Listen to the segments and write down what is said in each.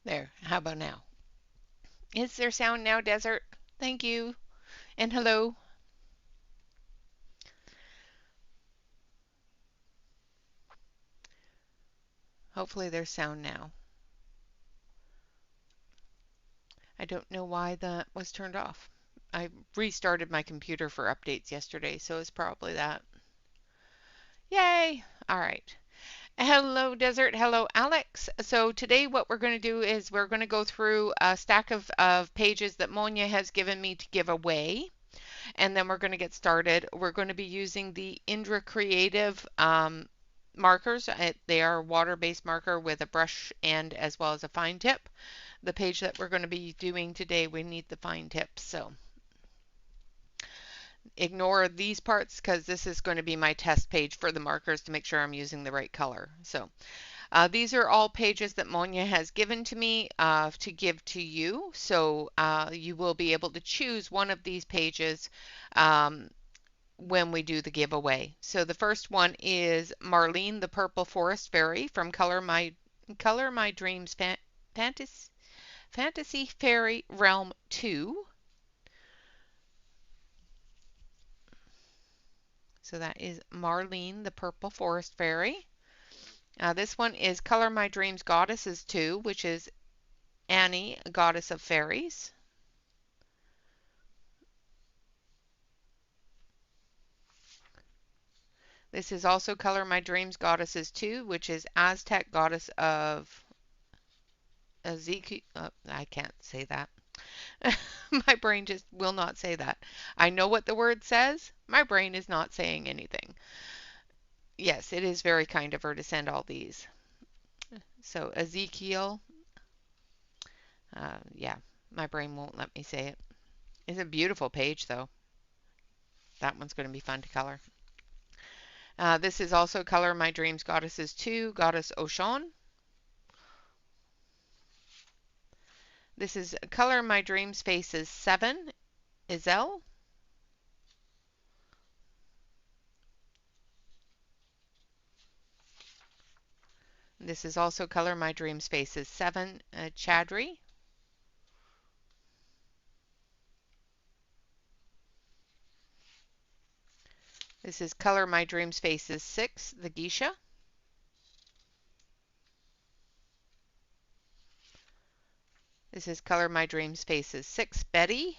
There, how about now? Is there sound now, Desert? Thank you. And hello. Hopefully there's sound now. I don't know why that was turned off. I restarted my computer for updates yesterday, so it's probably that. Yay! All right. Hello, Desert. Hello, Alex. So today what we're going to do is we're going to go through a stack of pages that Monja has given me to give away. And then we're going to get started. We're going to be using the Indra Creative markers. They are water-based marker with a brush and as well as a fine tip. The page that we're going to be doing today, we need the fine tips. So ignore these parts because this is going to be my test page for the markers to make sure I'm using the right color. So these are all pages that Monja has given to me to give to you. So you will be able to choose one of these pages when we do the giveaway. So the first one is Marlene the Purple Forest Fairy from Color My Dreams Fantasy, Fantasy Fairy Realm 2. So that is Marlene the Purple Forest Fairy. This one is Color My Dreams Goddesses 2, which is Annie, Goddess of Fairies. This is also Color My Dreams Goddesses 2, which is Aztec Goddess of Ezekiel. I can't say that. My brain just will not say that. I know what the word says. My brain is not saying anything. Yes, it is very kind of her to send all these. So Ezekiel, yeah, my brain won't let me say it. It's a beautiful page though. That one's going to be fun to color. This is also Color My Dreams Goddesses 2, Goddess Oshon. This is Color My Dreams Faces 7, Izel. This is also Color My Dreams Faces 7, Chadri. This is Color My Dreams Faces 6, the Geisha. This is Color My Dreams Faces 6, Betty.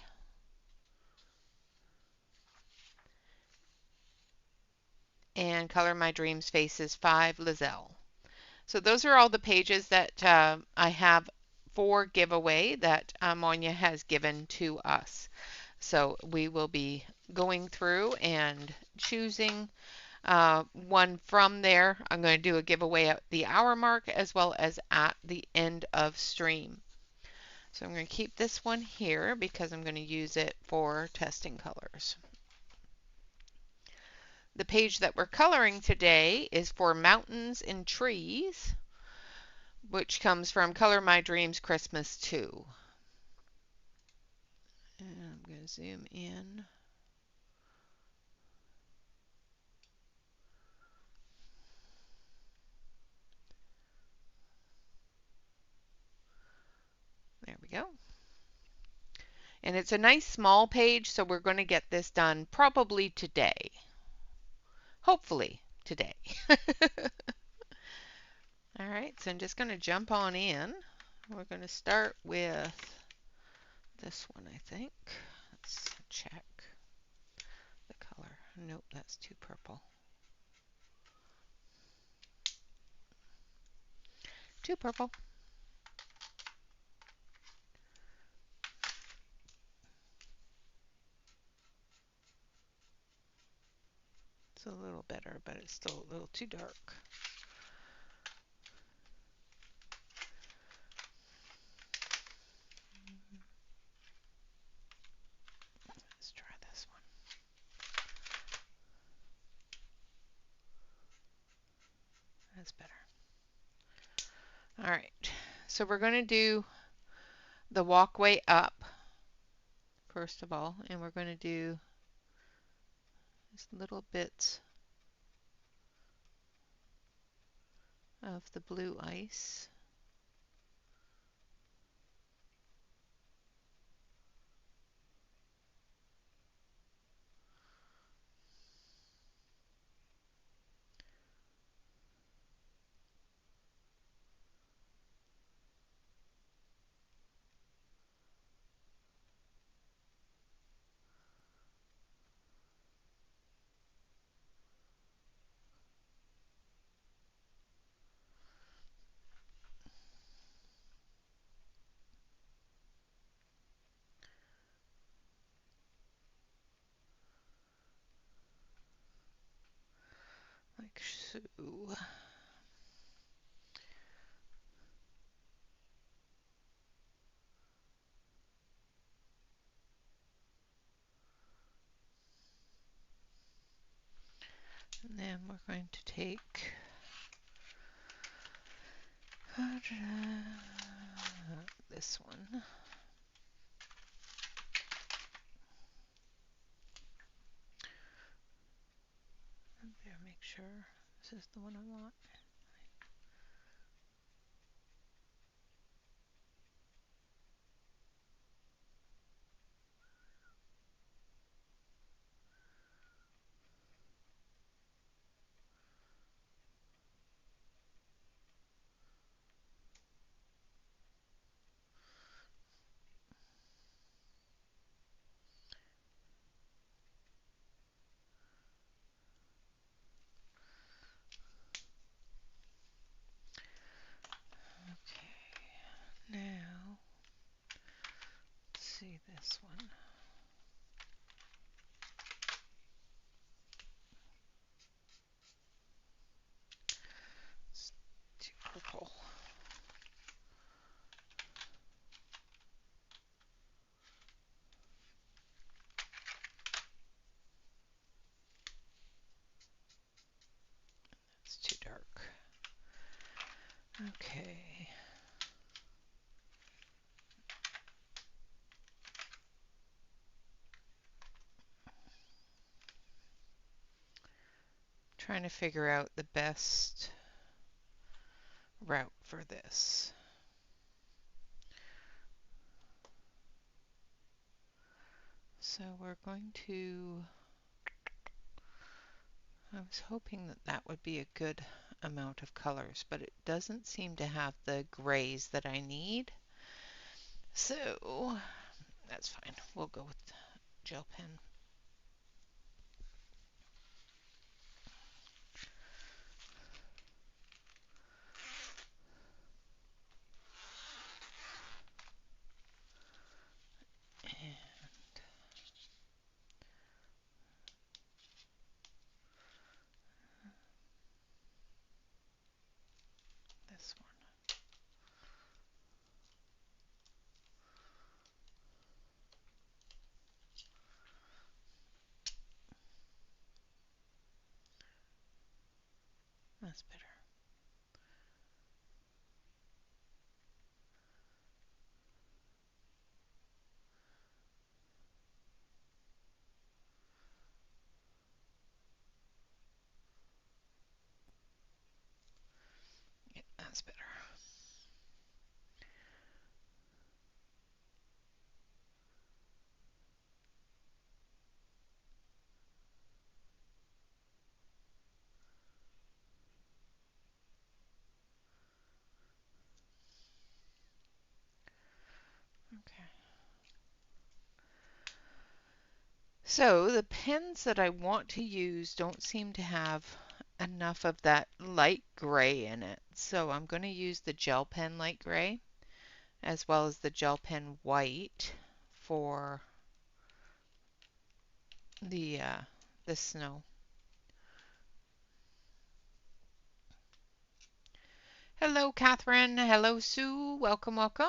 And Color My Dreams Faces 5, Lizelle. So those are all the pages that I have for giveaway that Monja has given to us. So we will be going through and choosing one from there. I'm going to do a giveaway at the hour mark as well as at the end of stream. So I'm going to keep this one here because I'm going to use it for testing colors. The page that we're coloring today is for Mountains and Trees, which comes from Color My Dreams Christmas 2. And I'm going to zoom in. There we go. And it's a nice small page, so we're going to get this done probably today. Hopefully today. All right, so I'm just going to jump on in. We're going to start with this one, I think. Let's check the color. Nope, that's too purple. Too purple. It's a little better, but it's still a little too dark. Let's try this one. That's better. All right, so we're going to do the walkway up first of all, and we're going to do just little bits of the blue ice. So and then we're going to take this one. There, make sure this is the one I want. Okay, now let's see this one. It's too purple. It's too dark. Okay. Trying to figure out the best route for this. So we're going to, I was hoping that that would be a good amount of colors, but it doesn't seem to have the grays that I need. So that's fine. We'll go with gel pen. And this one. That's better. Yeah, that's better. Okay. So the pens that I want to use don't seem to have enough of that light gray in it. So I'm going to use the gel pen light gray as well as the gel pen white for the snow. Hello, Catherine. Hello, Sue. Welcome, welcome.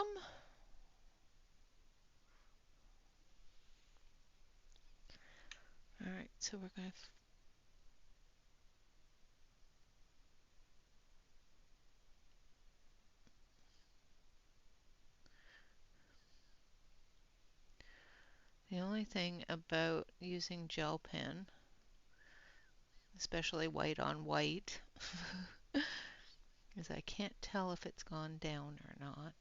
All right, so we're going to the only thing about using gel pen, especially white on white, is I can't tell if it's gone down or not.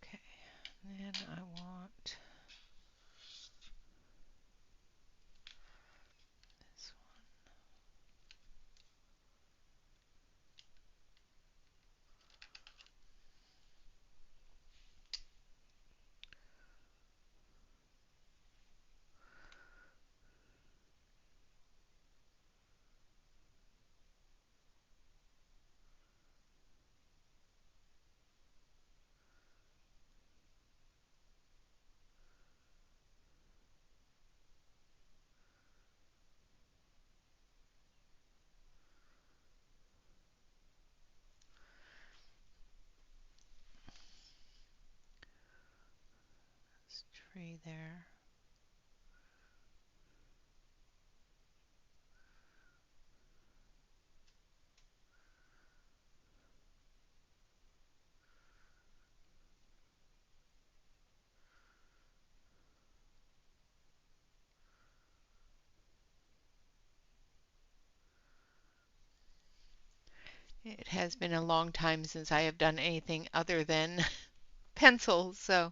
Okay, then I want this one. tree there. It has been a long time since I have done anything other than pencils, so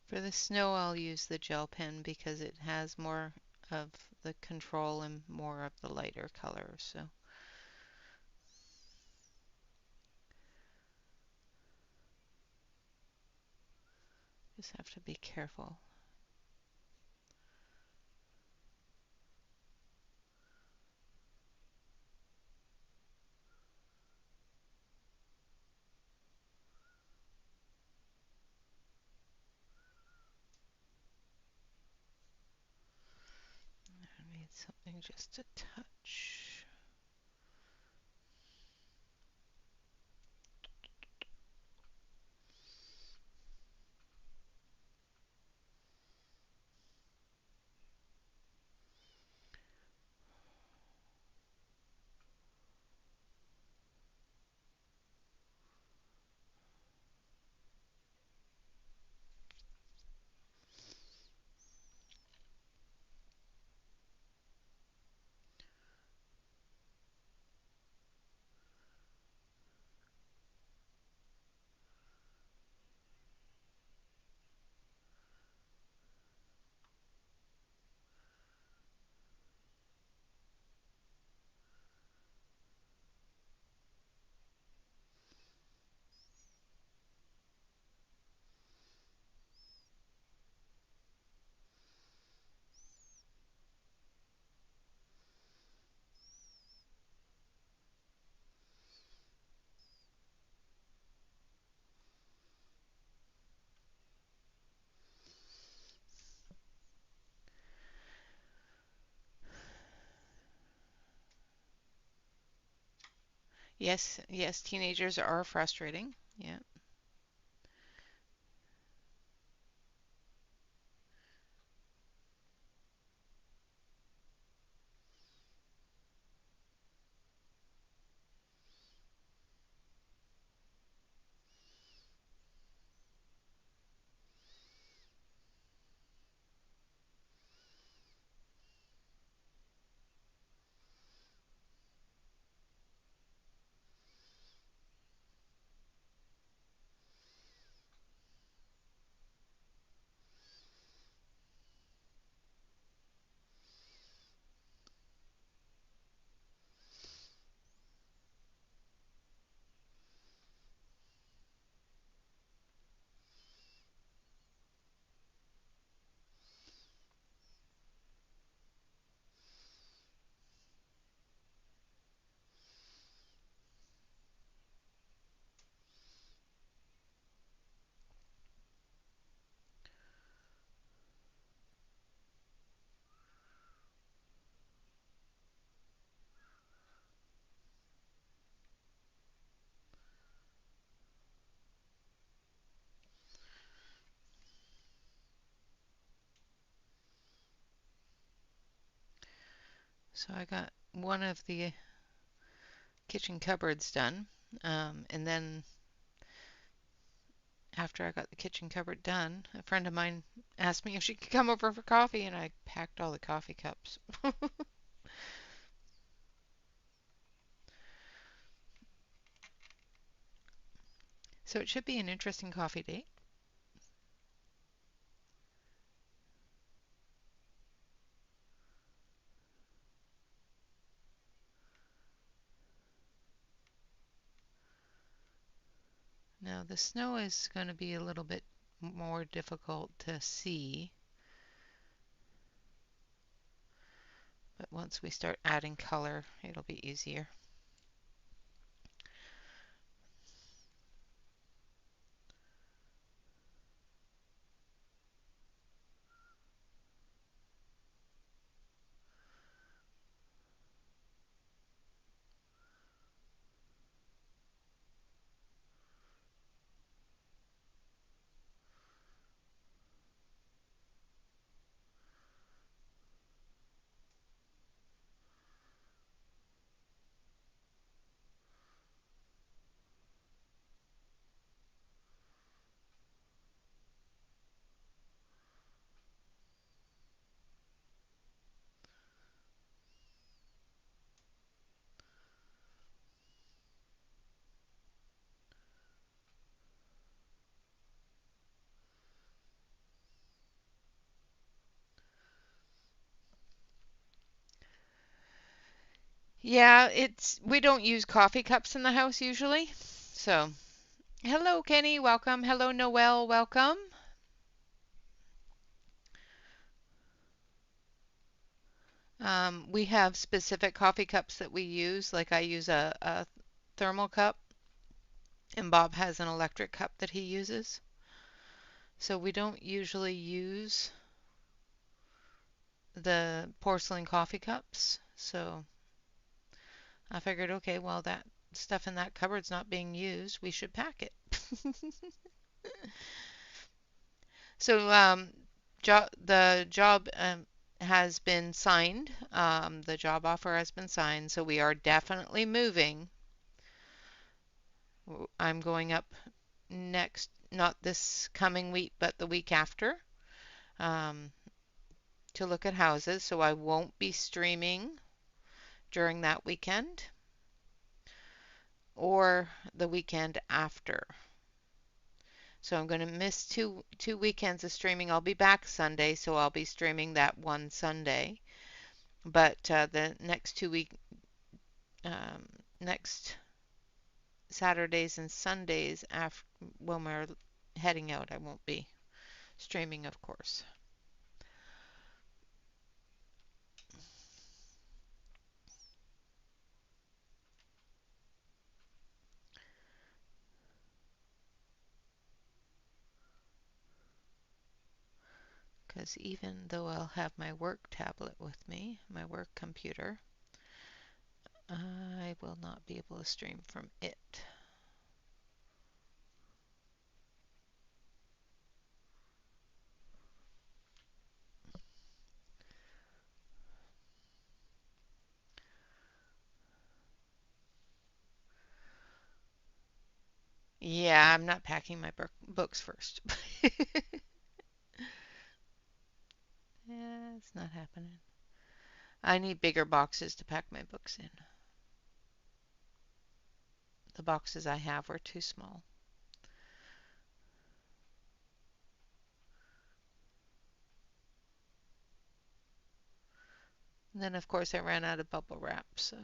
for the snow I'll use the gel pen because it has more of the control and more of the lighter colors. So just have to be careful. I need something just a touch. Yes, yes, teenagers are frustrating. Yeah. So I got one of the kitchen cupboards done. And then after I got the kitchen cupboard done, a friend of mine asked me if she could come over for coffee, and I packed all the coffee cups. So it should be an interesting coffee date. Now the snow is going to be a little bit more difficult to see, but once we start adding color, it'll be easier. Yeah, we don't use coffee cups in the house usually. So, hello Kenny, welcome. Hello Noel, welcome. We have specific coffee cups that we use, like I use a thermal cup, and Bob has an electric cup that he uses. So we don't usually use the porcelain coffee cups. So I figured, okay, well, that stuff in that cupboard's not being used. We should pack it. So the job has been signed. The job offer has been signed. So we are definitely moving. I'm going up next, not this coming week, but the week after, um, to look at houses. So I won't be streaming during that weekend or the weekend after. So I'm going to miss two weekends of streaming. I'll be back Sunday, so I'll be streaming that one Sunday. But the um, next Saturdays and Sundays after when we're heading out, I won't be streaming, of course. Because even though I'll have my work tablet with me, my work computer, I will not be able to stream from it. Yeah, I'm not packing my books first. Yeah, it's not happening. I need bigger boxes to pack my books in. The boxes I have are too small. And then, of course, I ran out of bubble wrap, so.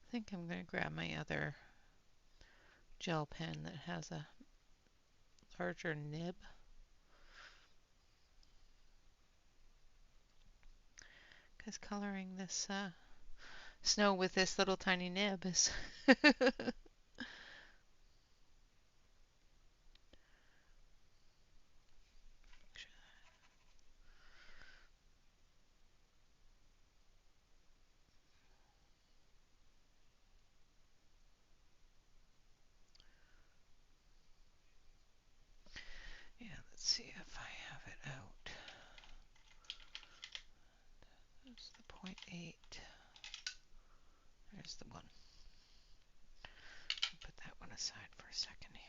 I think I'm going to grab my other gel pen that has a larger nib. Because coloring this snow with this little tiny nib is Yeah, let's see if I have it out. That's the 0.8. There's the one. aside for a second here.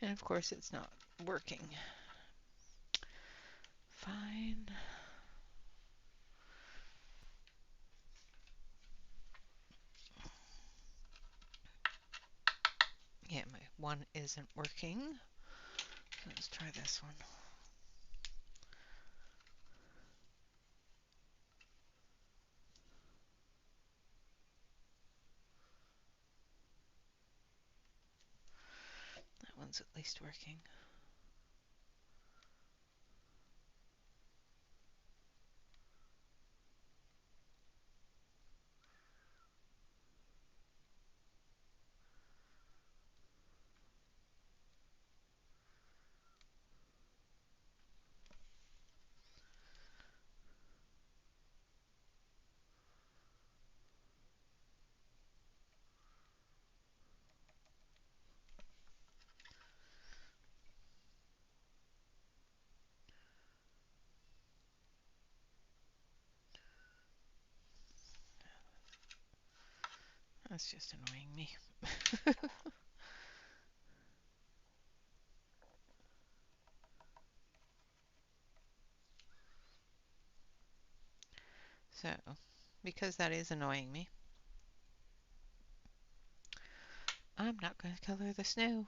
And of course it's not working. Fine. Yeah, my one isn't working. So let's try this one. That one's at least working. That's just annoying me. So, because that is annoying me, I'm not going to color the snow.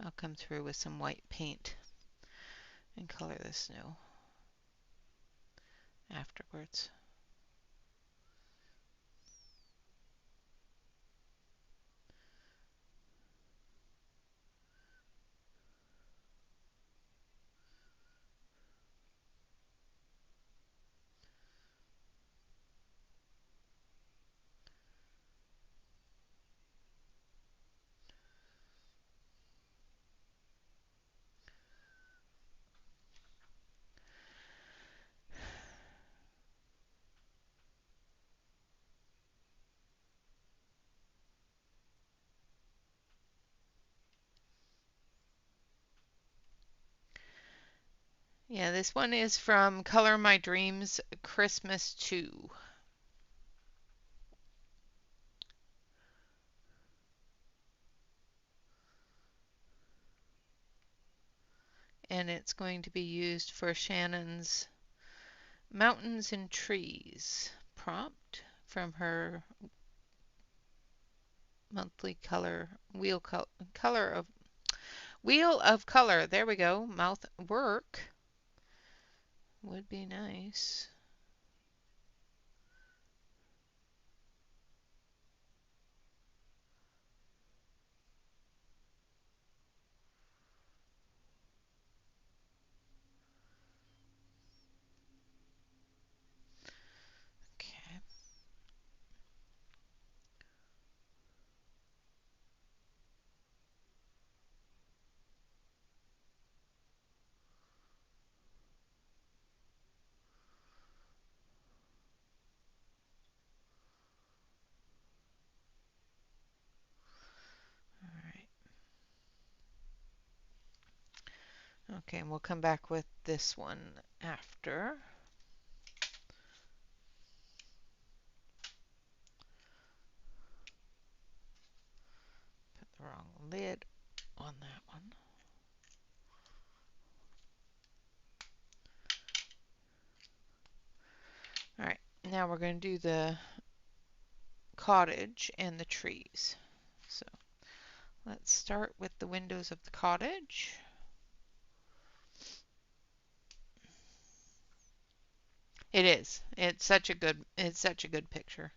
I'll come through with some white paint and color the snow afterwards. Yeah, this one is from Color My Dreams Christmas 2. And it's going to be used for Shannon's Mountains and Trees prompt from her monthly color wheel of color. There we go. Mouth work would be nice. Okay. All right. Okay, and we'll come back with this one after. Put the wrong lid on that one. All right, now we're going to do the cottage and the trees. So let's start with the windows of the cottage. It is. It's such a good picture.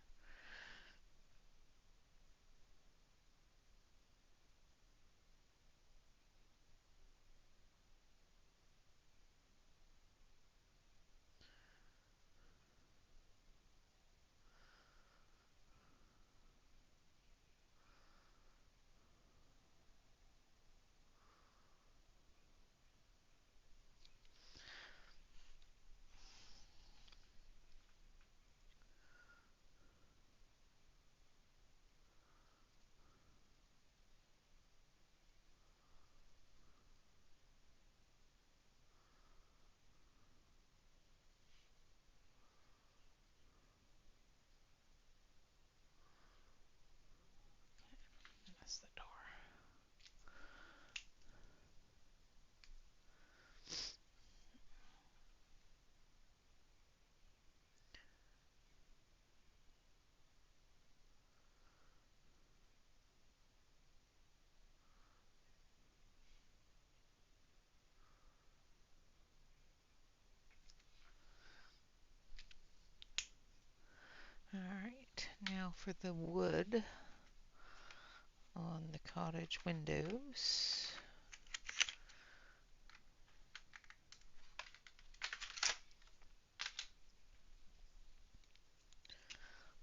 now for the wood on the cottage windows.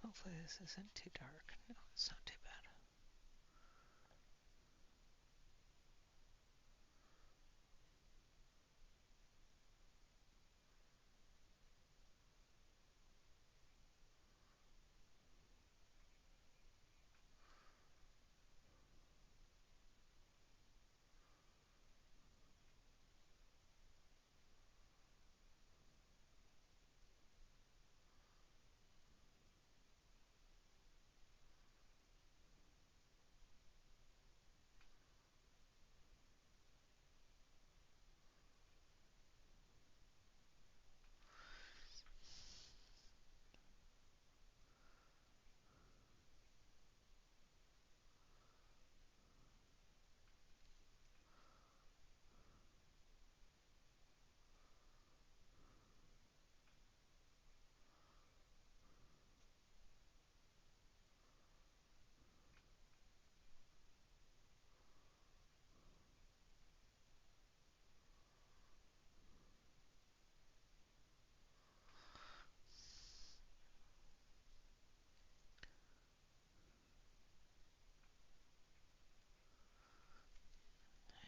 Hopefully this isn't too dark. No, it's not too bad.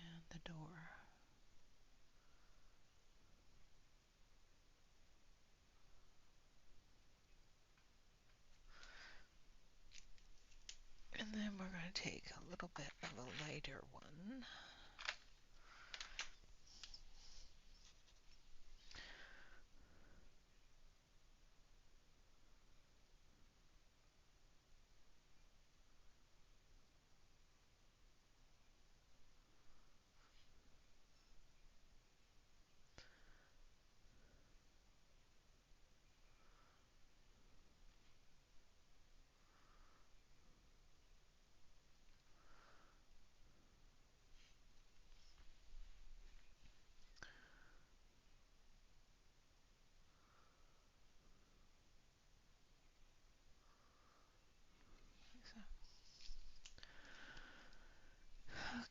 And the door. And then we're going to take a little bit of a lighter one.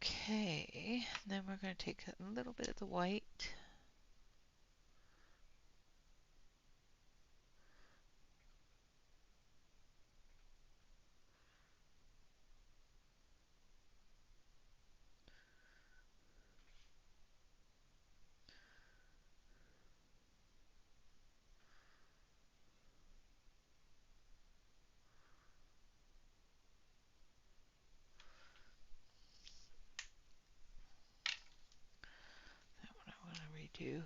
Okay, then we're going to take a little bit of the white. That one I want to redo.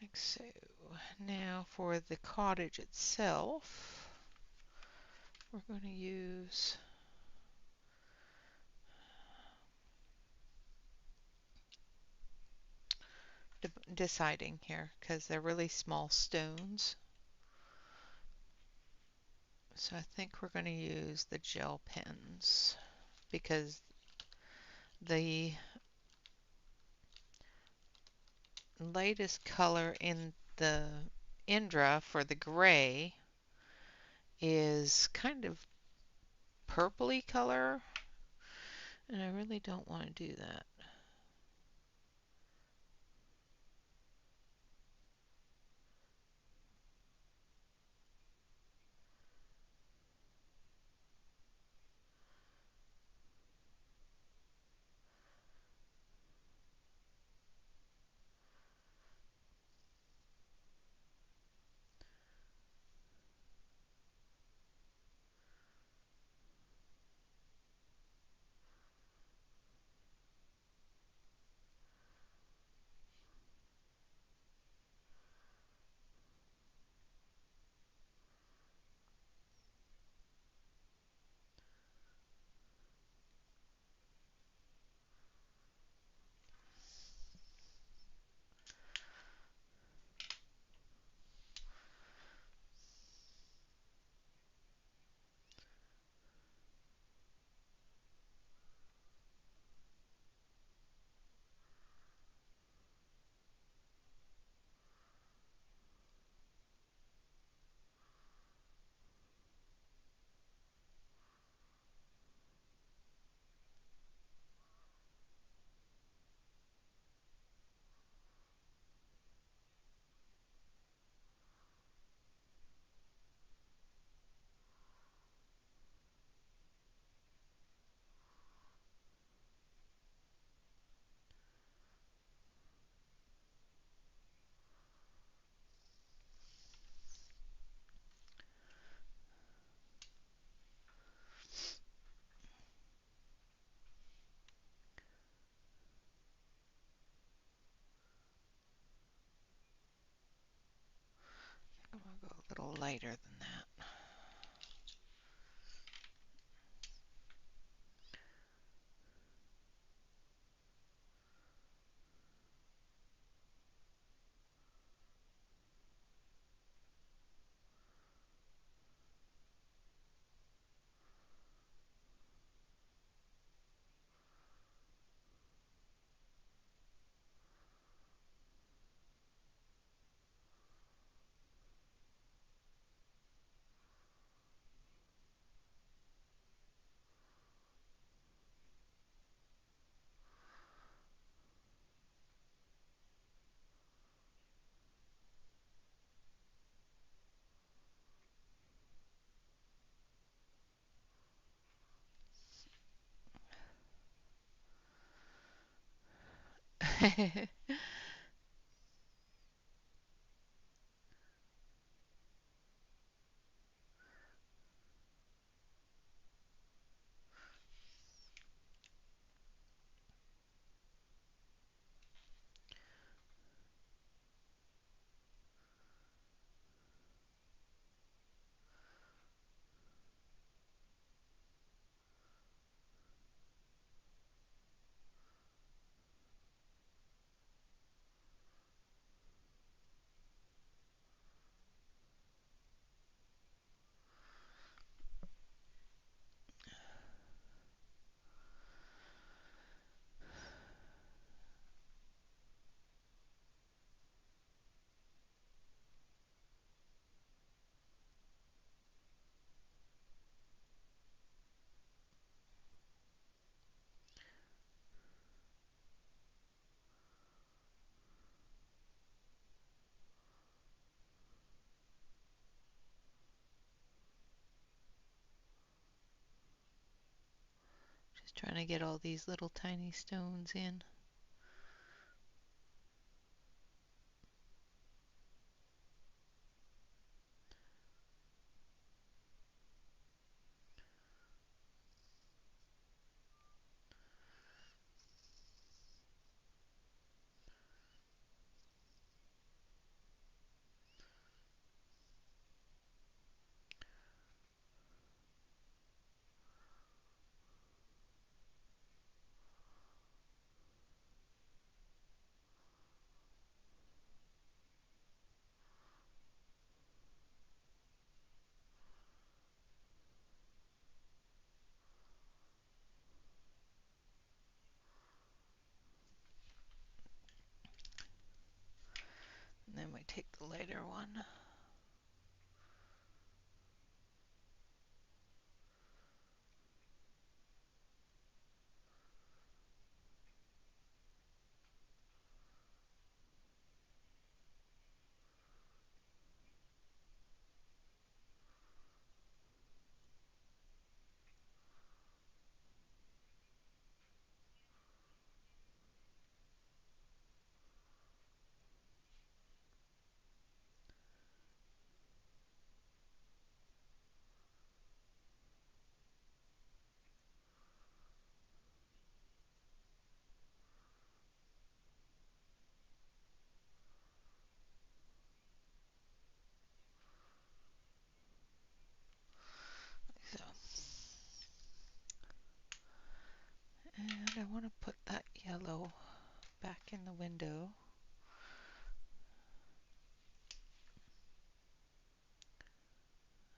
Like so. Now for the cottage itself, we're going to use deciding here because they're really small stones. So I think we're going to use the gel pens because the lightest color in the Indra for the gray is kind of purpley color, and I really don't want to do that. little lighter than that. Just trying to get all these little tiny stones in. And then we take the lighter one. So, and I want to put that yellow back in the window.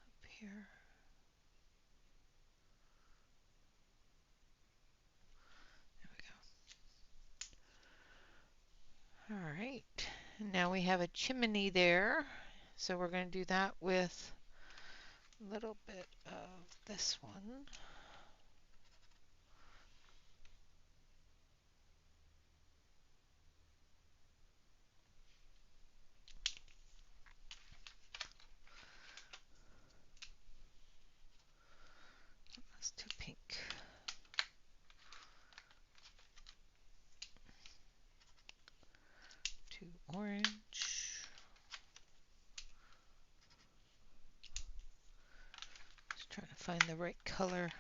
Up here. There we go. All right. And now we have a chimney there. So we're going to do that with a little bit of this one. That's too pink. Too orange. Just trying to find the right color.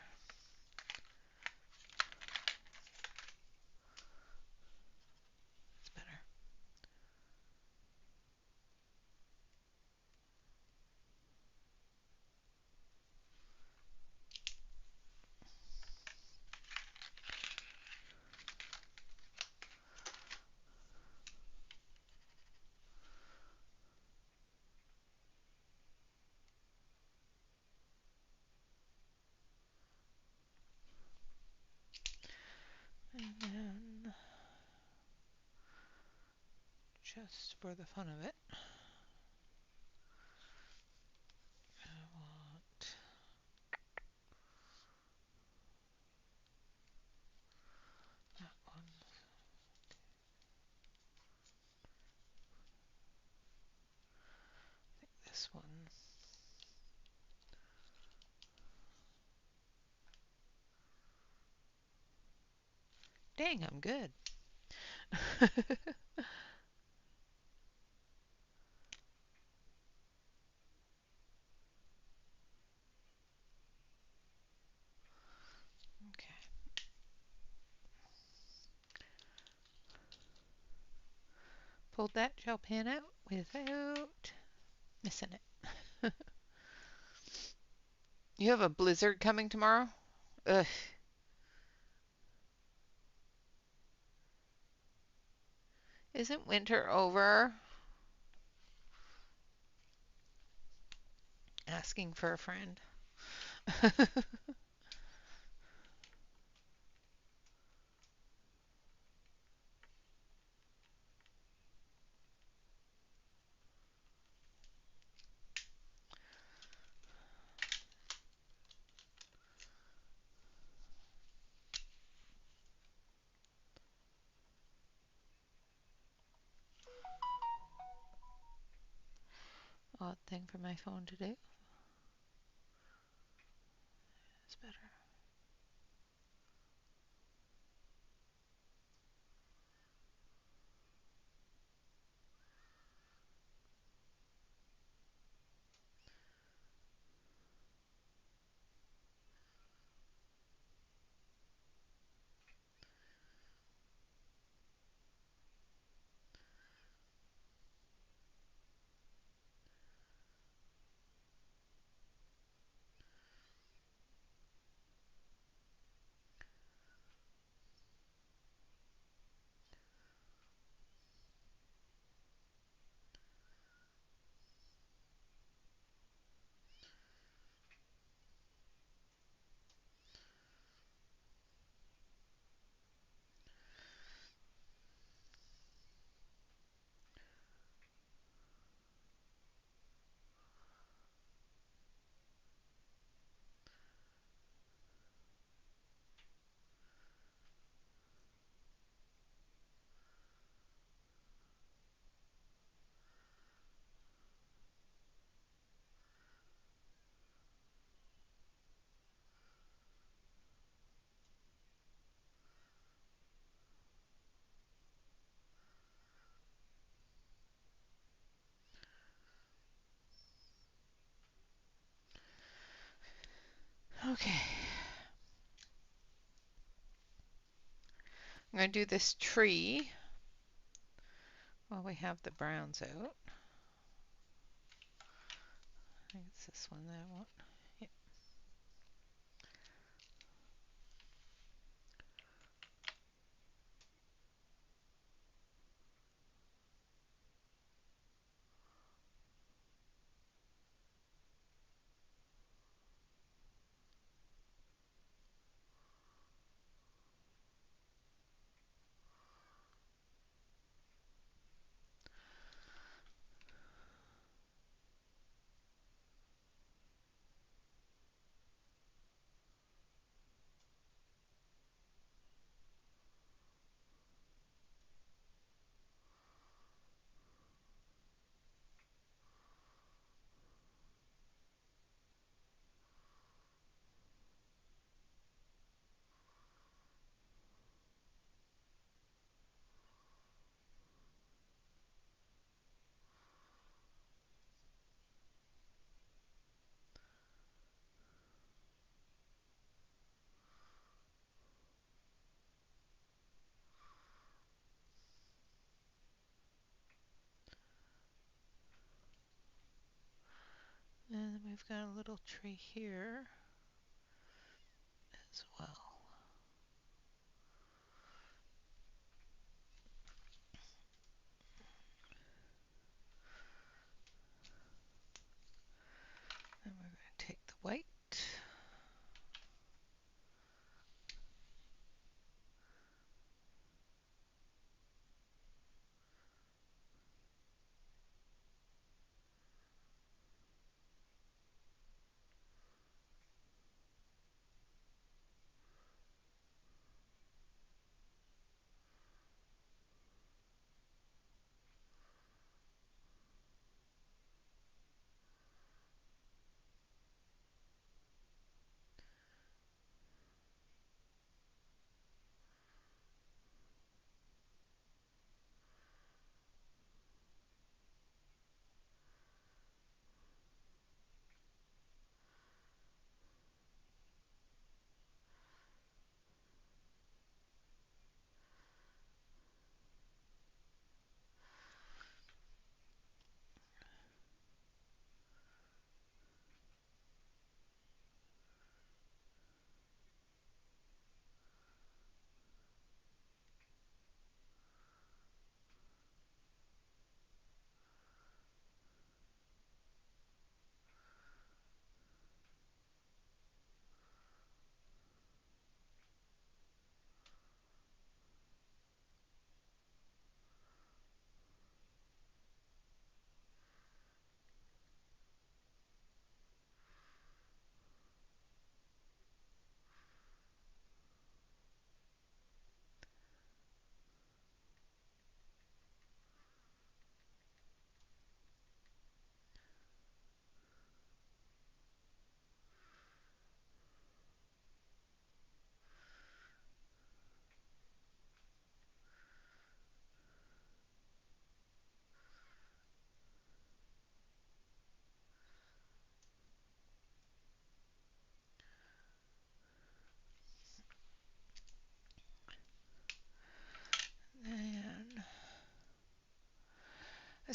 It's better. And then, just for the fun of it, I want that one. I think this one. Dang, I'm good. Okay. Pulled that gel pen out without missing it. You have a blizzard coming tomorrow? Ugh. Isn't winter over? Asking for a friend. Odd thing for my phone to do. It's better. Okay. I'm going to do this tree while we have the browns out. I think it's this one that I want. Yep. And we've got a little tree here as well. And we're going to take the white.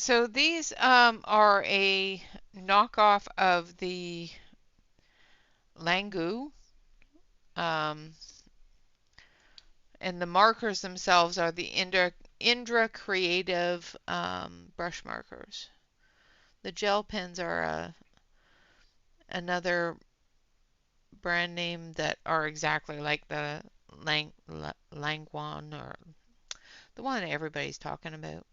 So these are a knockoff of the Langu, um, and the markers themselves are the Indra Creative brush markers. The gel pens are another brand name that are exactly like the Langwan, or the one everybody's talking about.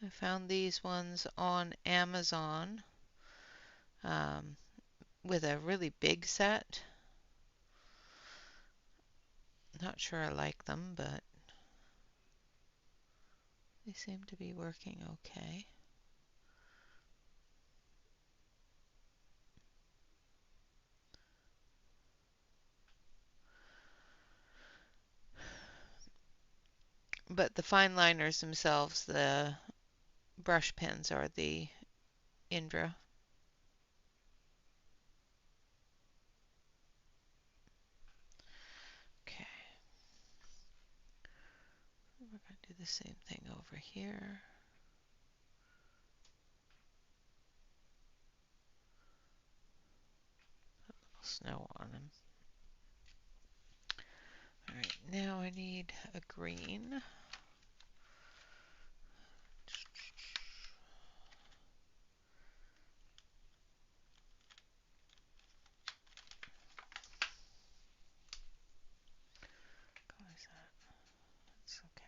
I found these ones on Amazon um, with a really big set. Not sure I like them, but they seem to be working okay. But the fine liners themselves, the brush pens, are the Indra. Okay, we're going to do the same thing over here. Put a little snow on them. All right, now I need a green. What is that? It's okay.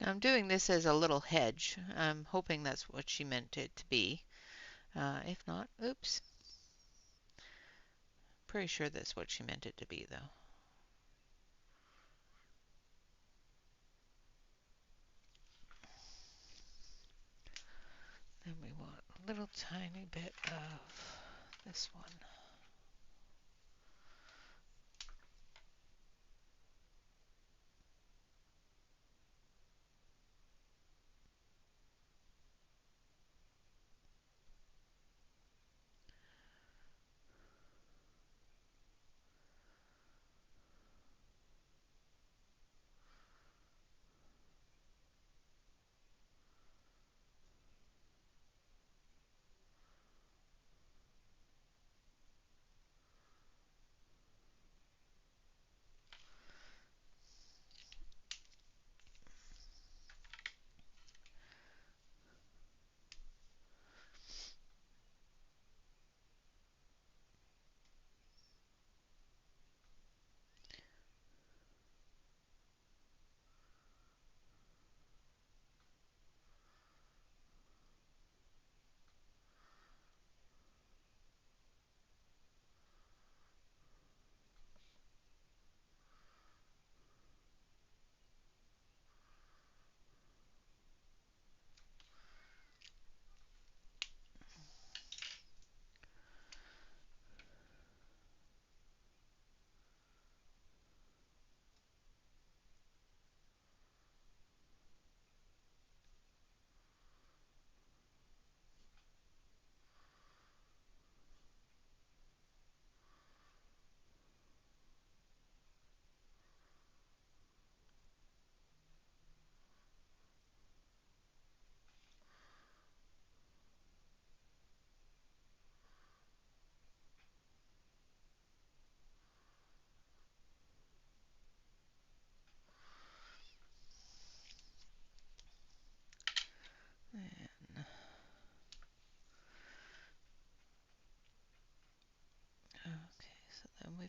Now I'm doing this as a little hedge. I'm hoping that's what she meant it to be. If not, oops. Pretty sure that's what she meant it to be, though. Then we want a little tiny bit of this one.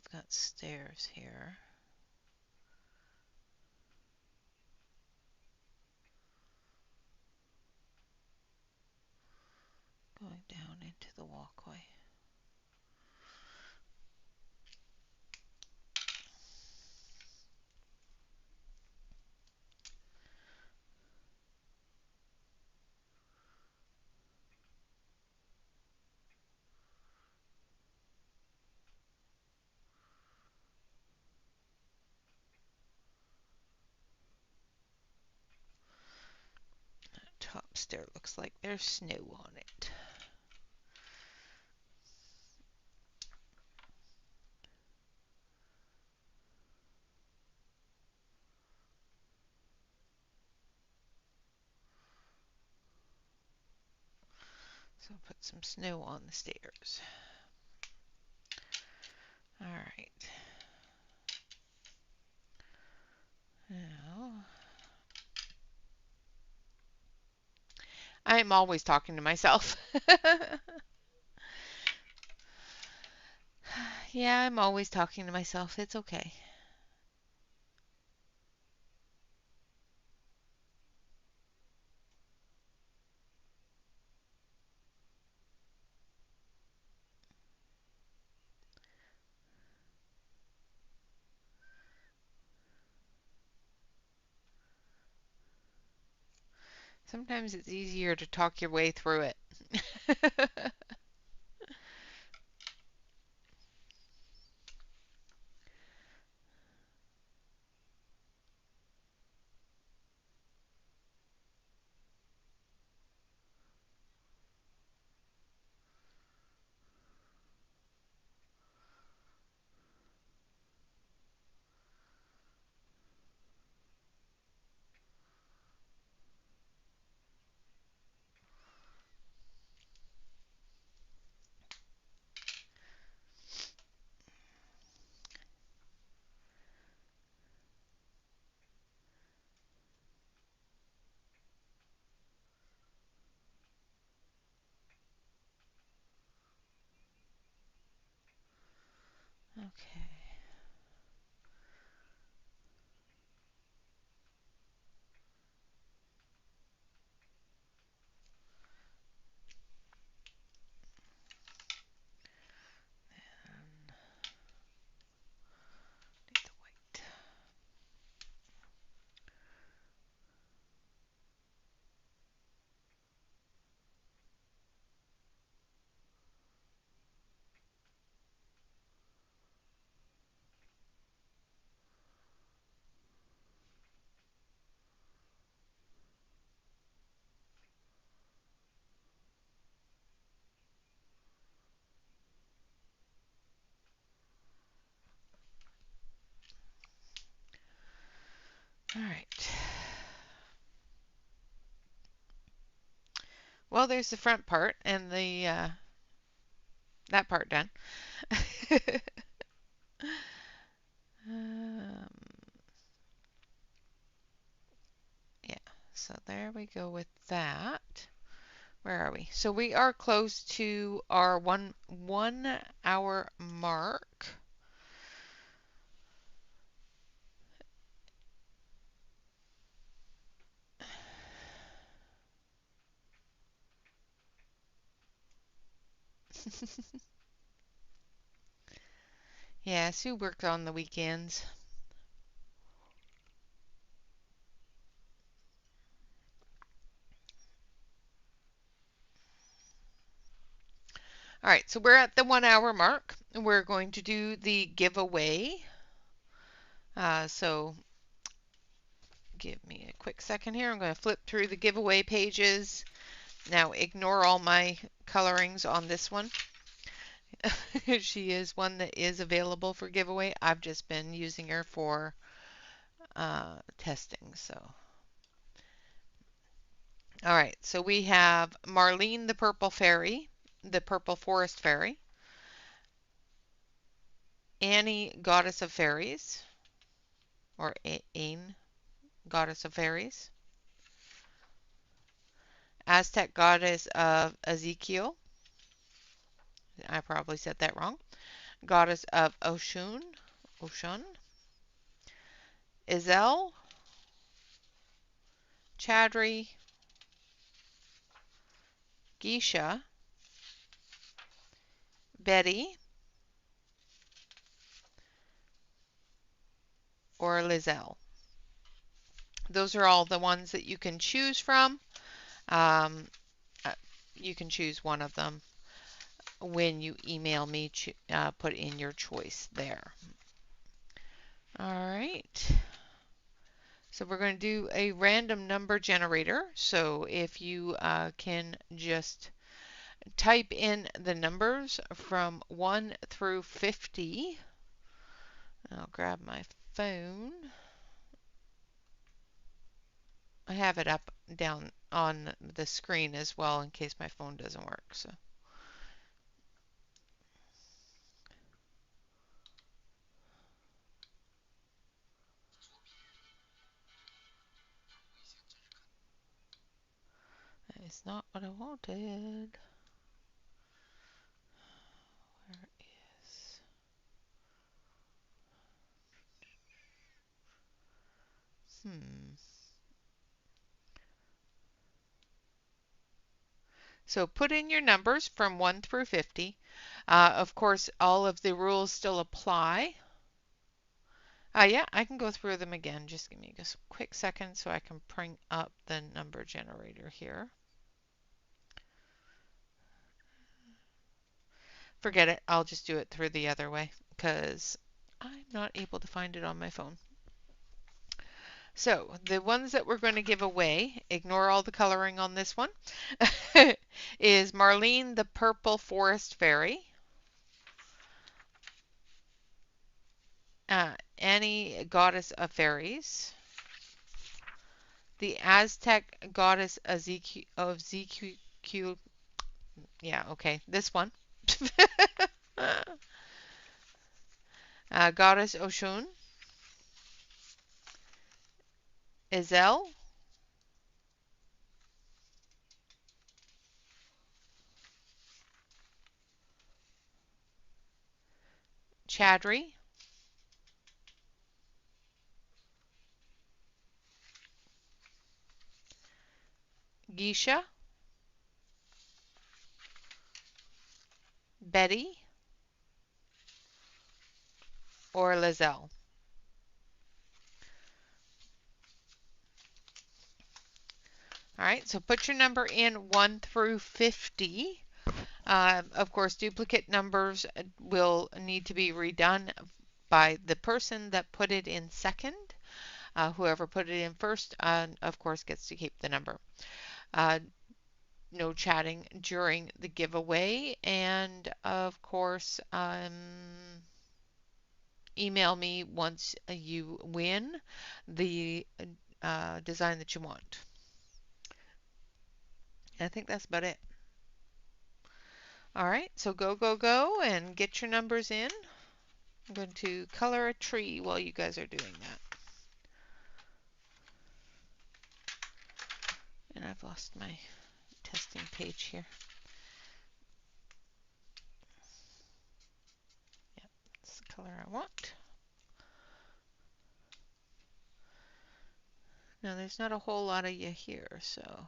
we've got stairs here. Going down into the walkway. Top stair looks like there's snow on it. So I'll put some snow on the stairs. All right. Now, I'm always talking to myself. Yeah, I'm always talking to myself. It's okay. Sometimes it's easier to talk your way through it. Okay. Need the white. All right. Well, there's the front part and the that part done. um, yeah, so there we go with that. Where are we? So we are close to our one hour mark. Yeah, Sue worked on the weekends. All right, so we're at the 1 hour mark. We're going to do the giveaway. So give me a quick second here. I'm going to flip through the giveaway pages. Now ignore all my colorings on this one. She is one that is available for giveaway. I've just been using her for testing. So, all right. So we have Marlene the Purple Fairy, the Purple Forest Fairy, Annie Goddess of Fairies, or Ain Goddess of Fairies, Aztec Goddess of Ezekiel. I probably said that wrong. goddess of Oshun, Izel, Chadri, Geisha, Betty, or Lizelle. Those are all the ones that you can choose from. Um, you can choose one of them when you email me. Put in your choice there. All right. So we're going to do a random number generator. So if you can just type in the numbers from 1 through 50. I'll grab my phone. I have it up down on the screen as well in case my phone doesn't work. So that is not what I wanted. Where is... So put in your numbers from 1 through 50. Of course, all of the rules still apply. Yeah, I can go through them again. Just give me a quick second so I can bring up the number generator here. Forget it. I'll just do it through the other way because I'm not able to find it on my phone. So the ones that we're going to give away, ignore all the coloring on this one, is Marlene the Purple Forest Fairy, Annie Goddess of Fairies, the Aztec Goddess of ZQ, yeah, okay, this one, Goddess Oshun, Izel, Chadri, Geisha, Betty, or Lizelle. All right, so put your number in 1 through 50. Of course, duplicate numbers will need to be redone by the person that put it in second. Whoever put it in first, of course, gets to keep the number. No chatting during the giveaway, and of course, email me once you win the design that you want. I think that's about it. All right, so go and get your numbers in. I'm going to color a tree while you guys are doing that. And I've lost my testing page here. Yep, that's the color I want. Now there's not a whole lot of you here, so...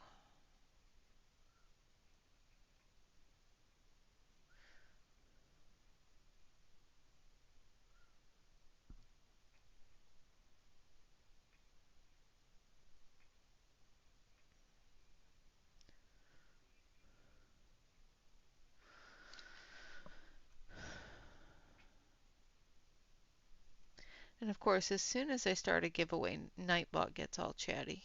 And of course, as soon as I start a giveaway, Nightbot gets all chatty.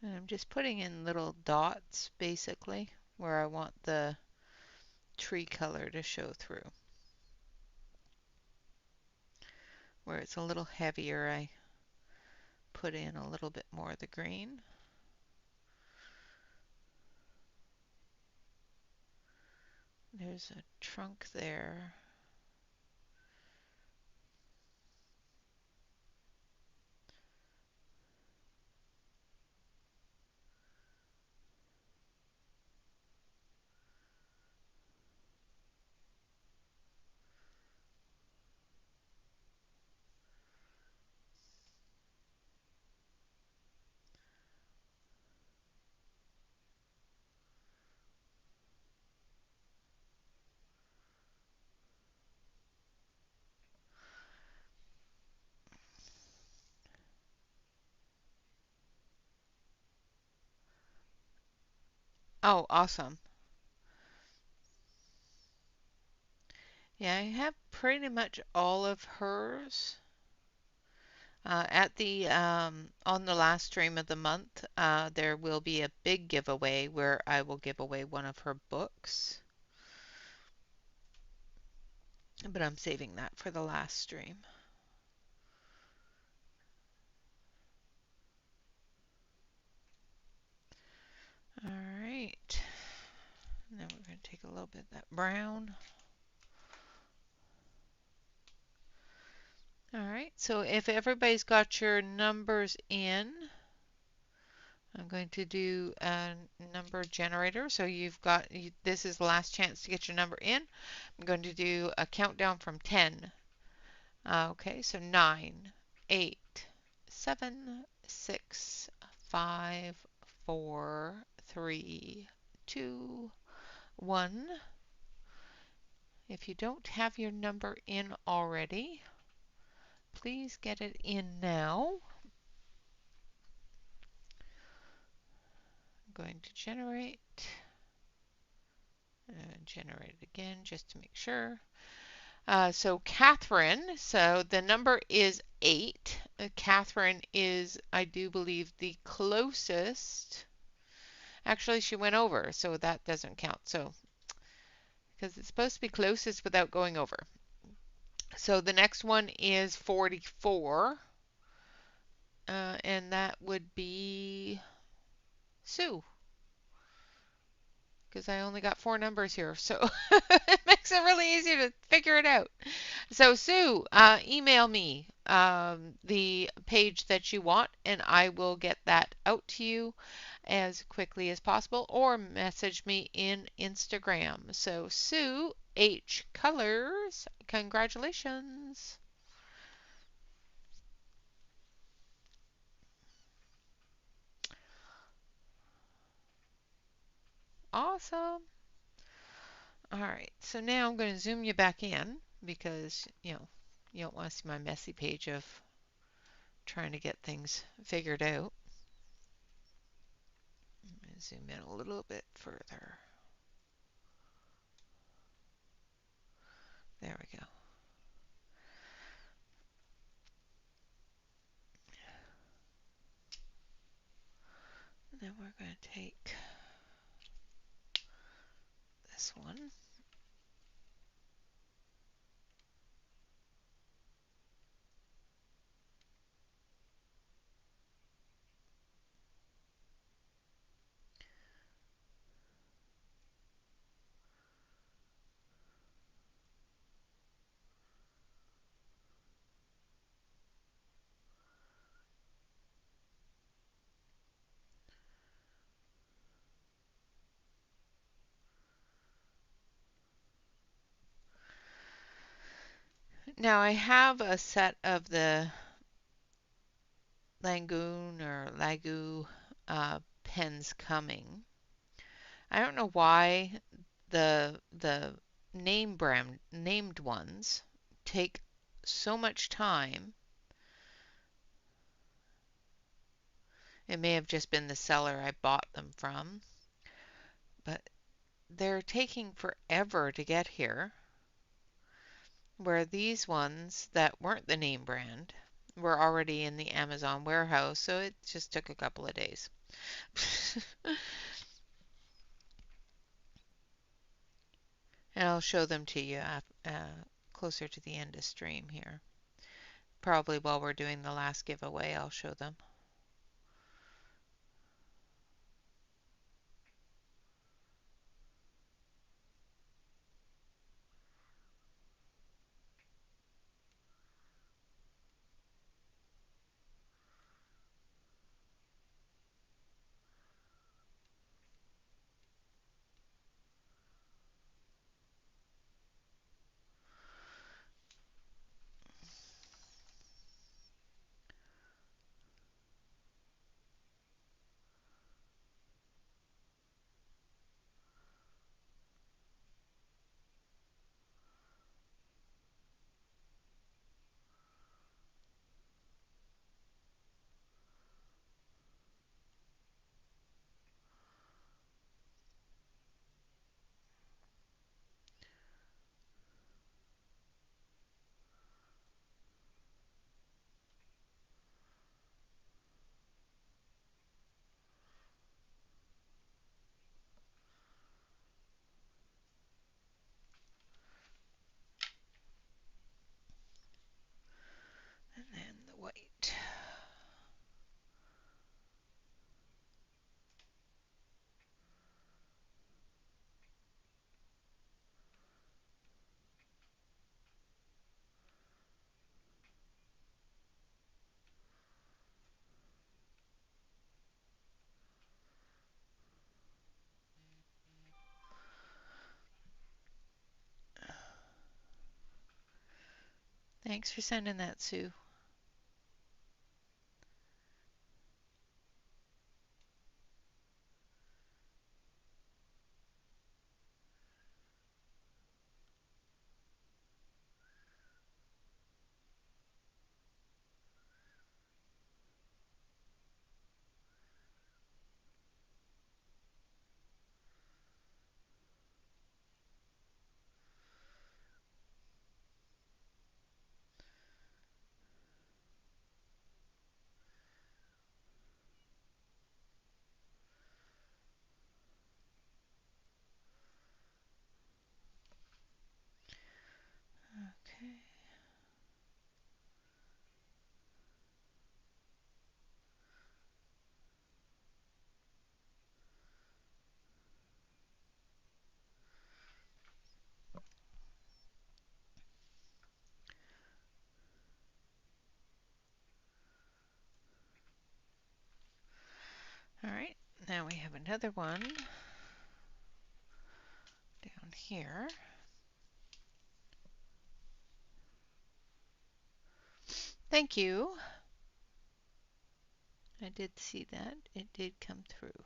And I'm just putting in little dots, basically, where I want the tree color to show through. Where it's a little heavier, I put in a little bit more of the green. There's a trunk there. Oh, awesome. Yeah, I have pretty much all of hers. At the on the last stream of the month, there will be a big giveaway where I will give away one of her books. But I'm saving that for the last stream. All right. And then we're going to take a little bit of that brown. All right. So if everybody's got your numbers in, I'm going to do a number generator. So this is the last chance to get your number in. I'm going to do a countdown from 10. Okay, so 9, 8, 7, 6, 5, 4, 3, 2, 1. If you don't have your number in already, please get it in now. I'm going to generate. Generate it again just to make sure. So Catherine, so the number is 8. Catherine is, I do believe, the closest. Actually, she went over, so that doesn't count. So, because it's supposed to be closest without going over. So the next one is 44, and that would be Sue, because I only got 4 numbers here, so it makes it really easy to figure it out. So Sue, email me the page that you want, and I will get that out to you as quickly as possible, or message me in Instagram. So Sue H Colors, congratulations. Awesome. All right, so now I'm going to zoom you back in because, you don't want to see my messy page of trying to get things figured out. I'm going to zoom in a little bit further. There we go. And then we're going to take this one. Now I have a set of the Langoon or Lagu pens coming. I don't know why the named ones take so much time. It may have just been the seller I bought them from, but they're taking forever to get here. Where these ones that weren't the name brand were already in the Amazon warehouse, so it just took a couple of days. And I'll show them to you closer to the end of stream here. Probably while we're doing the last giveaway, I'll show them. And then the white. Thanks for sending that, Sue. Okay. All right. Now we have another one down here. Thank you. I did see that. It did come through.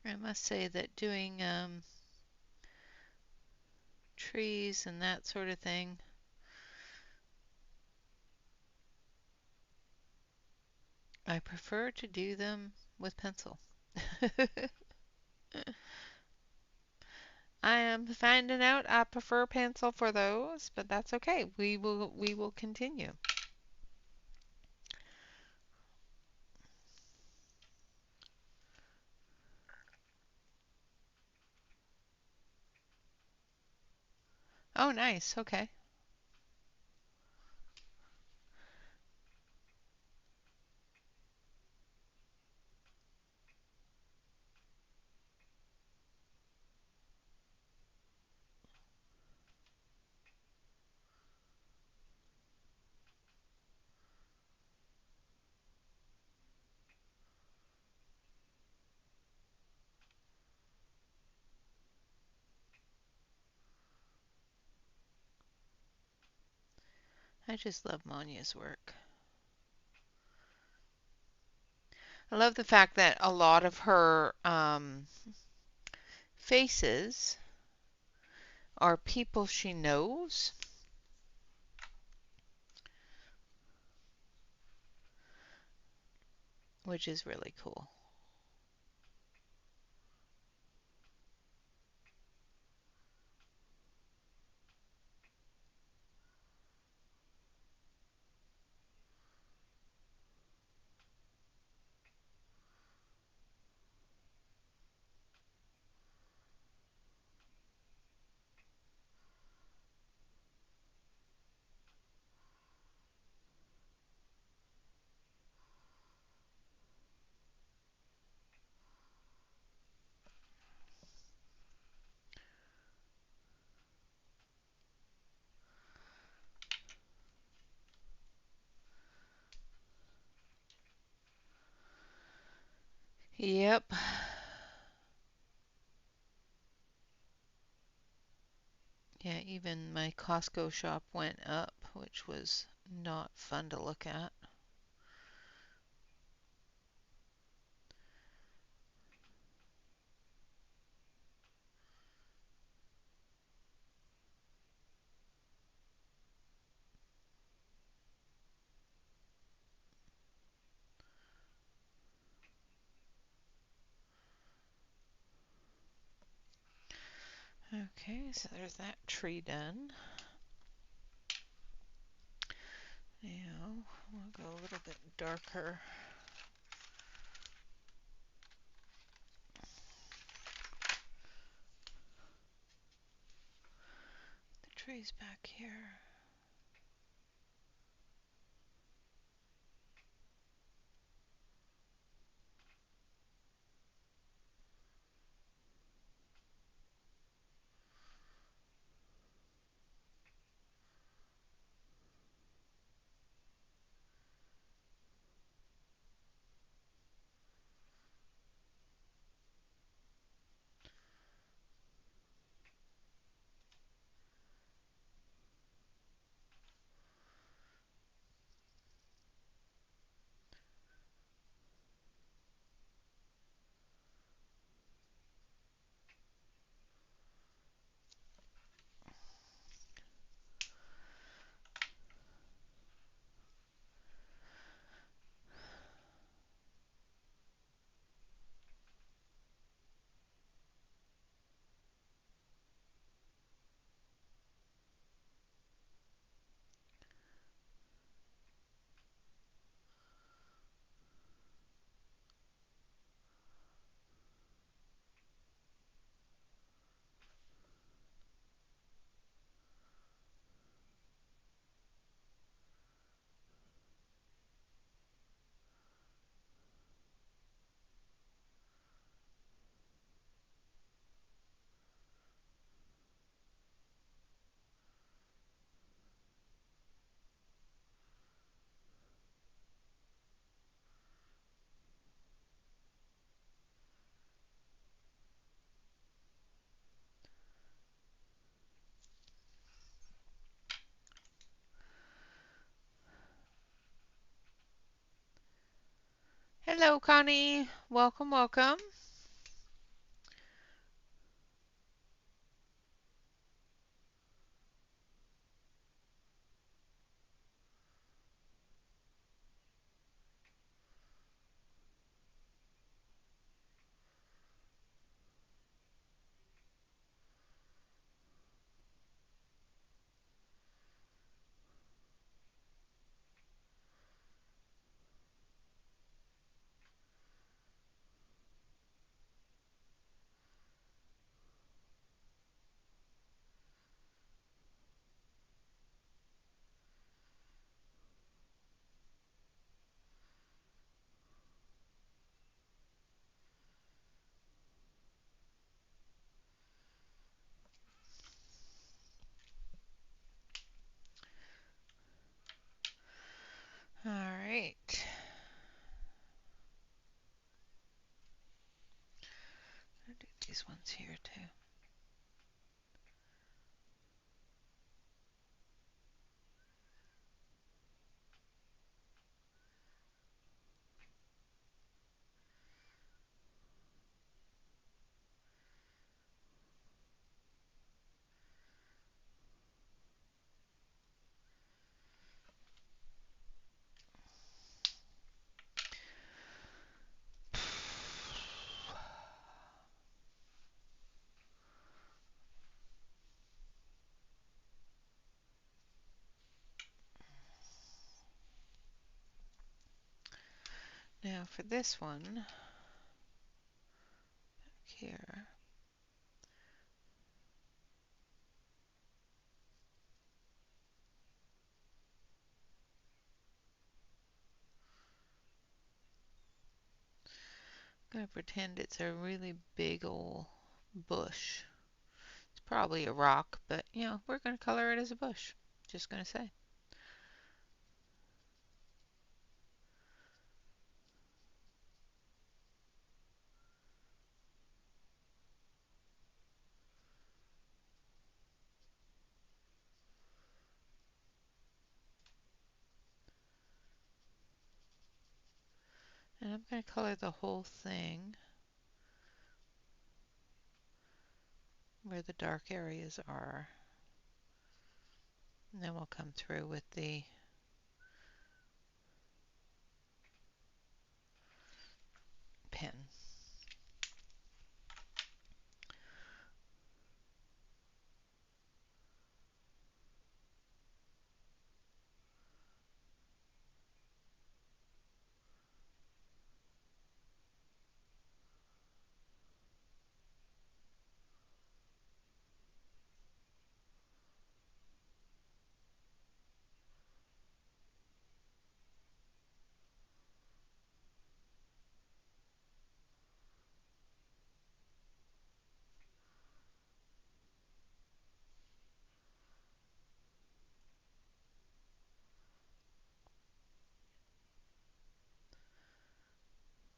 I must say that doing trees and that sort of thing, I prefer to do them with pencil. I am finding out I prefer pencil for those, but that's okay. We will continue. Oh, nice. Okay. I just love Monja's work. I love the fact that a lot of her faces are people she knows, which is really cool. Yep. Yeah, even my Costco shop went up, which was not fun to look at. Okay, so there's that tree done. Now we'll go a little bit darker. The trees back here. Hello, Connie. Welcome, welcome. right. I'll do these ones here too. Now for this one here, I'm going to pretend it's a really big old bush. It's probably a rock, but you know, we're going to color it as a bush. Just going to say. And I'm going to color the whole thing where the dark areas are. And then we'll come through with the pen.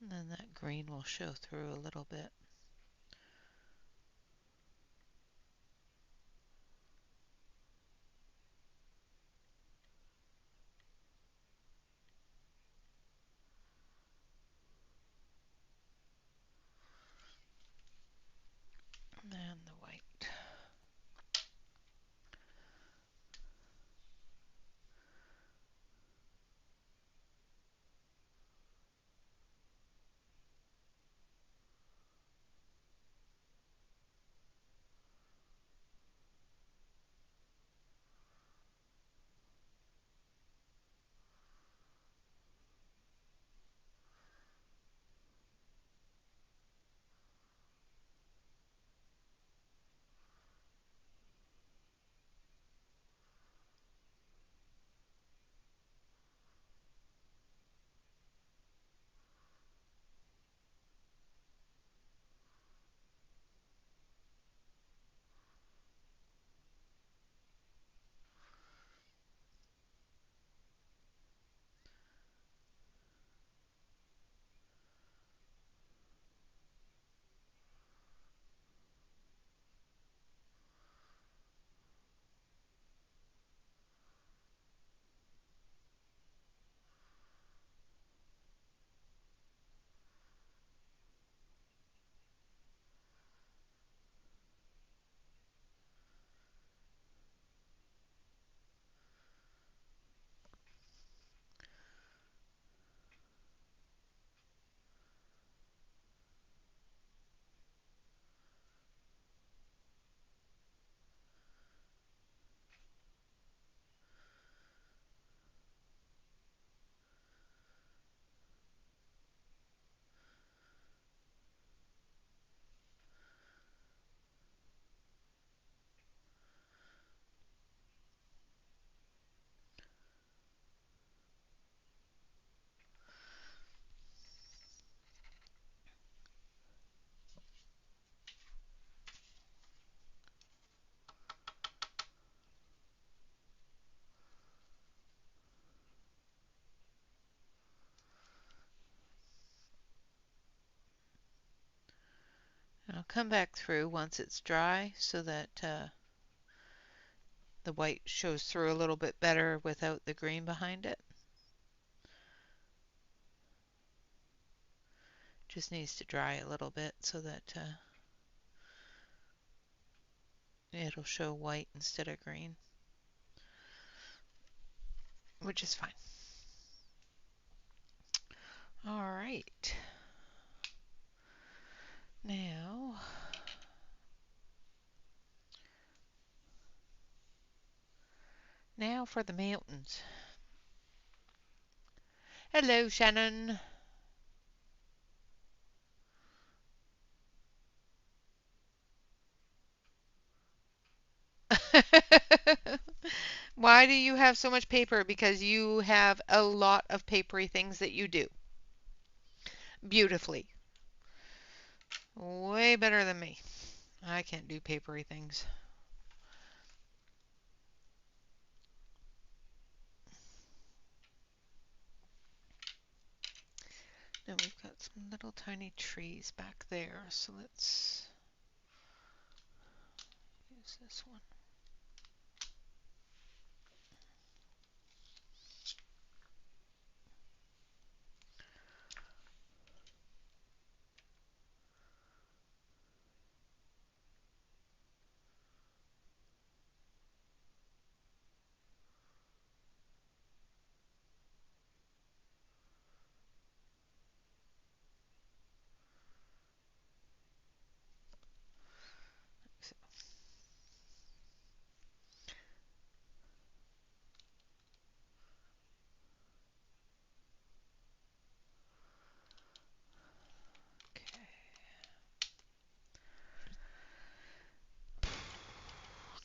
And then that green will show through a little bit. And the white. come back through once it's dry so that the white shows through a little bit better without the green behind it. Just needs to dry a little bit so that it'll show white instead of green, which is fine. All right. Now for the mountains. Hello, Shannon. Why do you have so much paper? Because you have a lot of papery things that you do beautifully. Way better than me. I can't do papery things. Now we've got some little tiny trees back there, so let's use this one.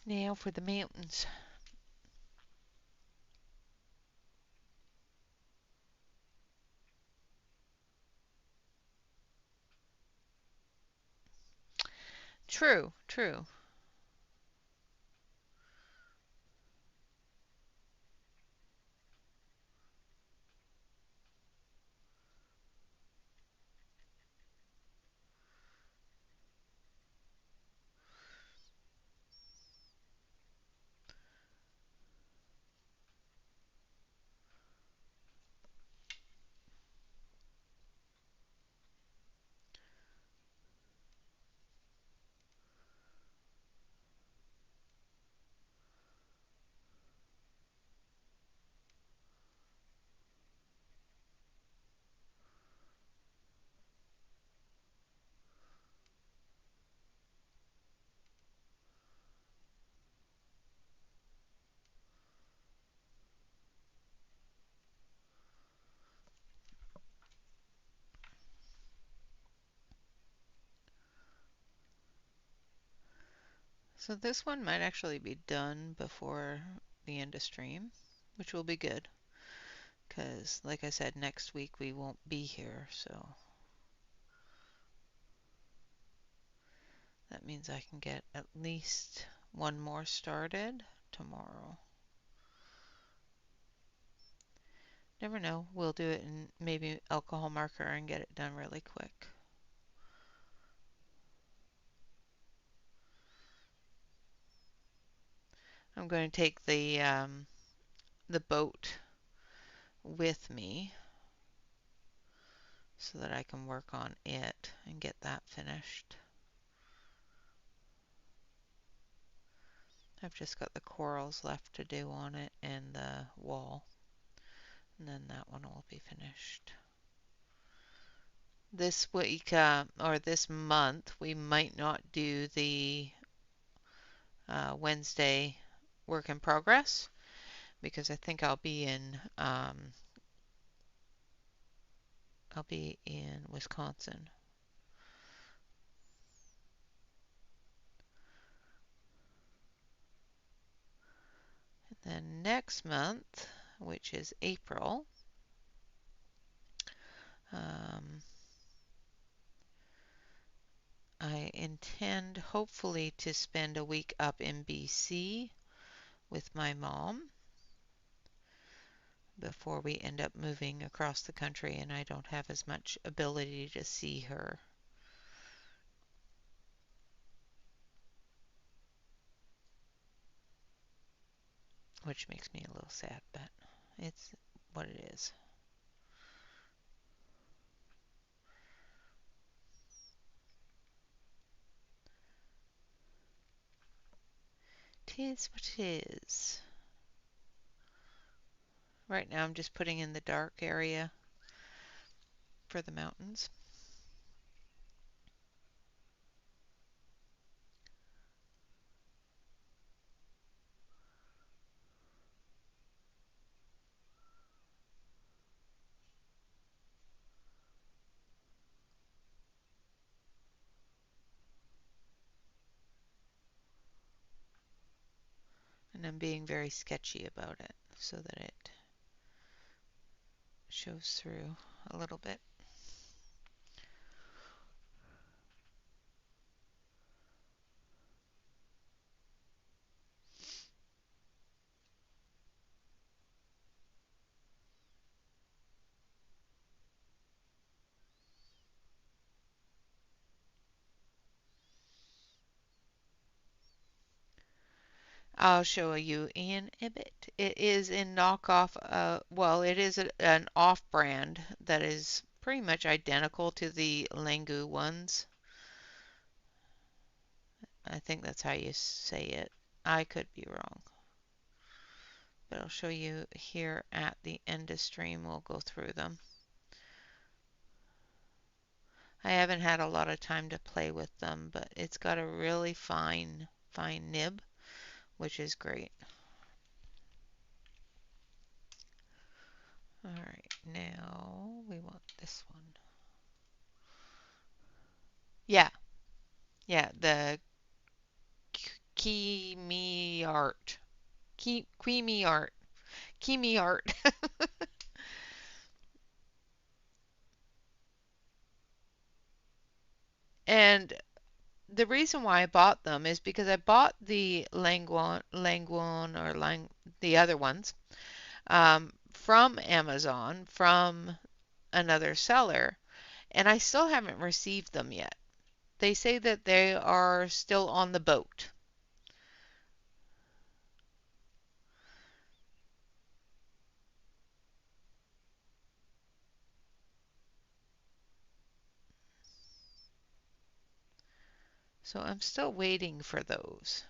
Now for the mountains. True, true. So this one might actually be done before the end of stream, which will be good. Because, like I said, next week we won't be here, so that means I can get at least one more started tomorrow. Never know, we'll do it in maybe alcohol marker and get it done really quick. I'm going to take the boat with me so that I can work on it and get that finished. I've just got the corals left to do on it and the wall, and then that one will be finished. This week, or this month, we might not do the Wednesday work in progress because I think I'll be in Wisconsin. And then next month, which is April, I intend hopefully to spend a week up in BC with my mom before we end up moving across the country and I don't have as much ability to see her. which makes me a little sad, but it's what it is. Tis what it is. Right now I'm just putting in the dark area for the mountains. And I'm being very sketchy about it so that it shows through a little bit. I'll show you in a bit. It is in knockoff, well, it is an off-brand that is pretty much identical to the Langu ones. I think that's how you say it. I could be wrong. But I'll show you here at the end of stream. We'll go through them. I haven't had a lot of time to play with them, but it's got a really fine nib, which is great. Alright, now we want this one. Yeah, the Kimi art. Creamy art. Kimi art. And the reason why I bought them is because I bought the Languan or the other ones from Amazon from another seller, and I still haven't received them yet. They say that they are still on the boat. So I'm still waiting for those.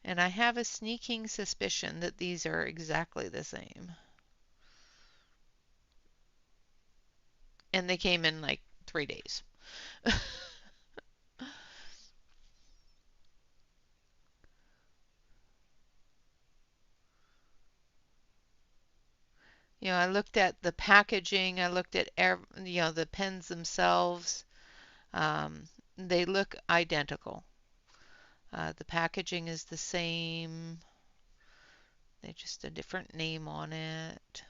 And I have a sneaking suspicion that these are exactly the same. And they came in like 3 days. I looked at the packaging, I looked at the pens themselves. They look identical. The packaging is the same. They just a different name on it.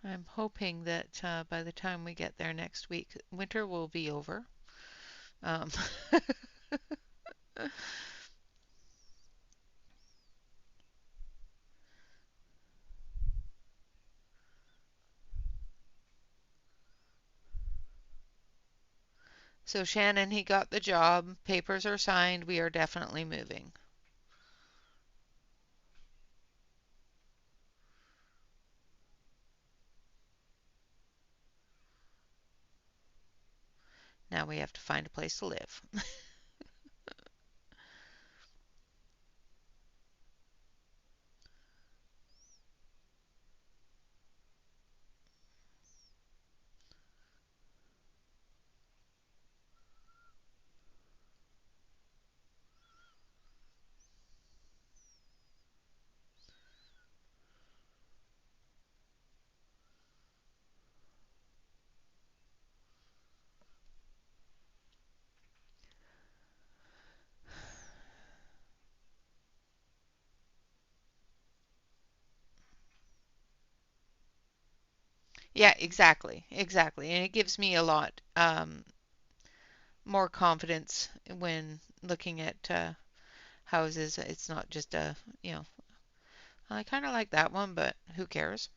I'm hoping that by the time we get there next week, winter will be over. Um, so Shannon, he got the job. Papers are signed. We are definitely moving. Now we have to find a place to live. Yeah, exactly. Exactly. And it gives me a lot more confidence when looking at houses. It's not just you know, I kind of like that one, but who cares?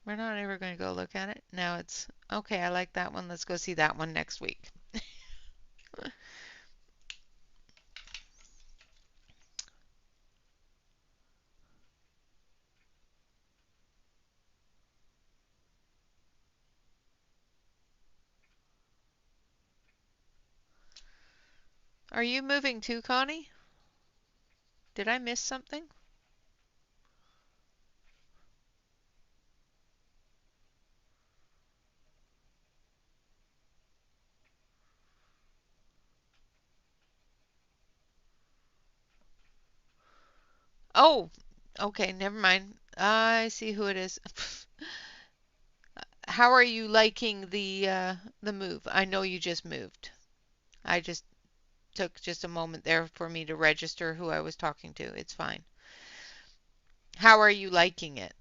We're not ever going to go look at it. Now it's okay, I like that one. Let's go see that one next week. Are you moving too, Connie? Did I miss something? Oh, okay, never mind. I see who it is. How are you liking the move? I know you just moved. I just took just a moment there for me to register who I was talking to. It's fine. How are you liking it?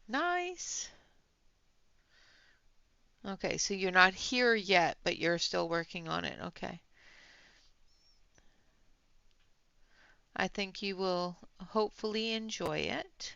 Nice. Okay, so you're not here yet, but you're still working on it. Okay. I think you will hopefully enjoy it.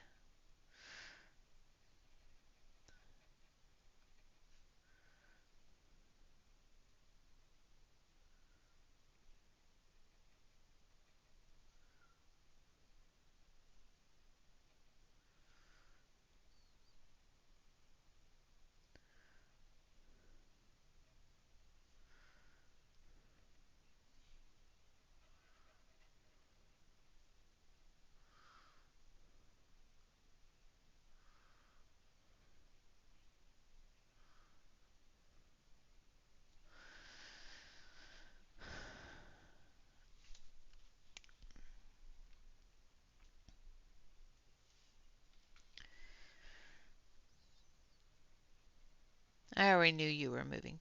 I already knew you were moving.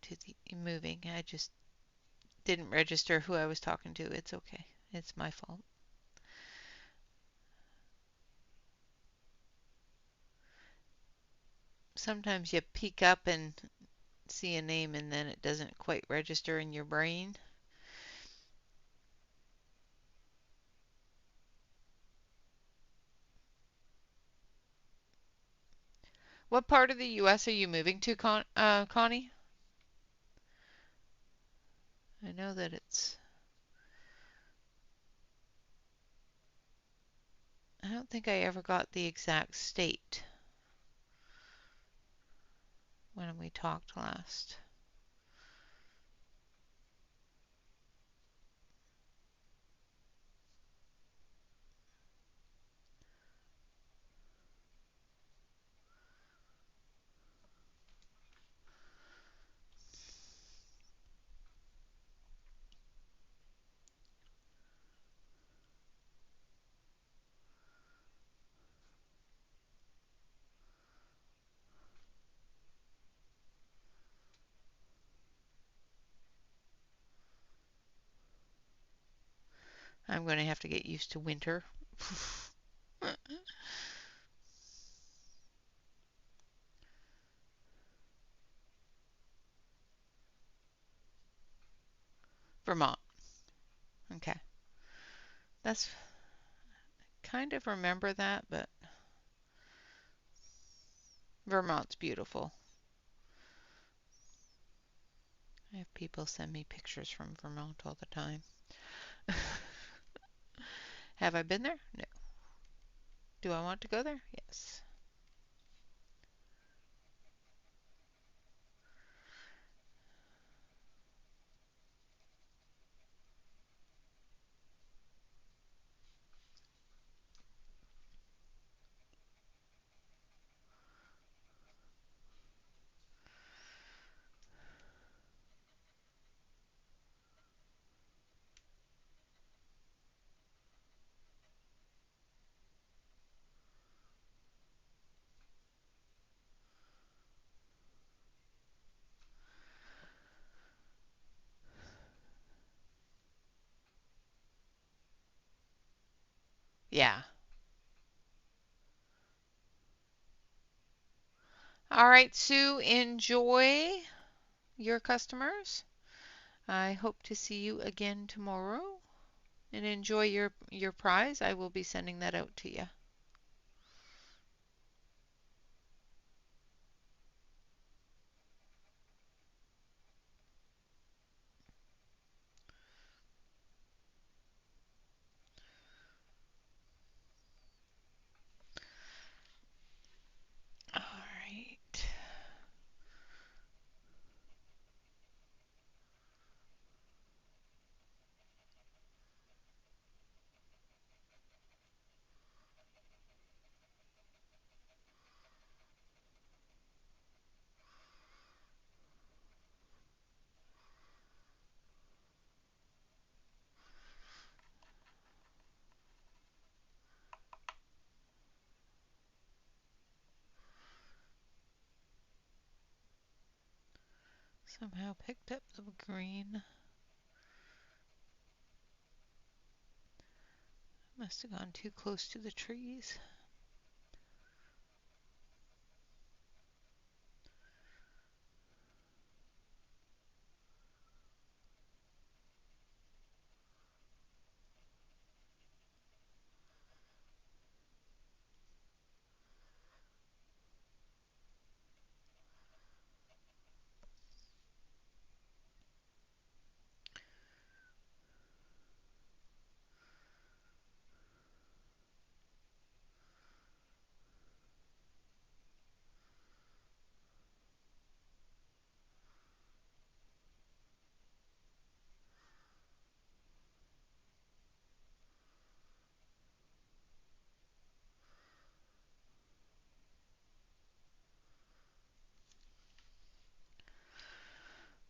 I just didn't register who I was talking to. It's okay. It's my fault. Sometimes you peek up and see a name and then it doesn't quite register in your brain. What part of the US are you moving to, Connie? I know that I don't think I ever got the exact state when we talked last. I'm going to have to get used to winter. Vermont. Okay. That's kind of remember that, but Vermont's beautiful. I have people send me pictures from Vermont all the time. Have I been there? No. Do I want to go there? Yes. Yeah. All right, Sue, enjoy your customers. I hope to see you again tomorrow and enjoy your prize. I will be sending that out to you. All right. Somehow picked up the green. Must have gone too close to the trees.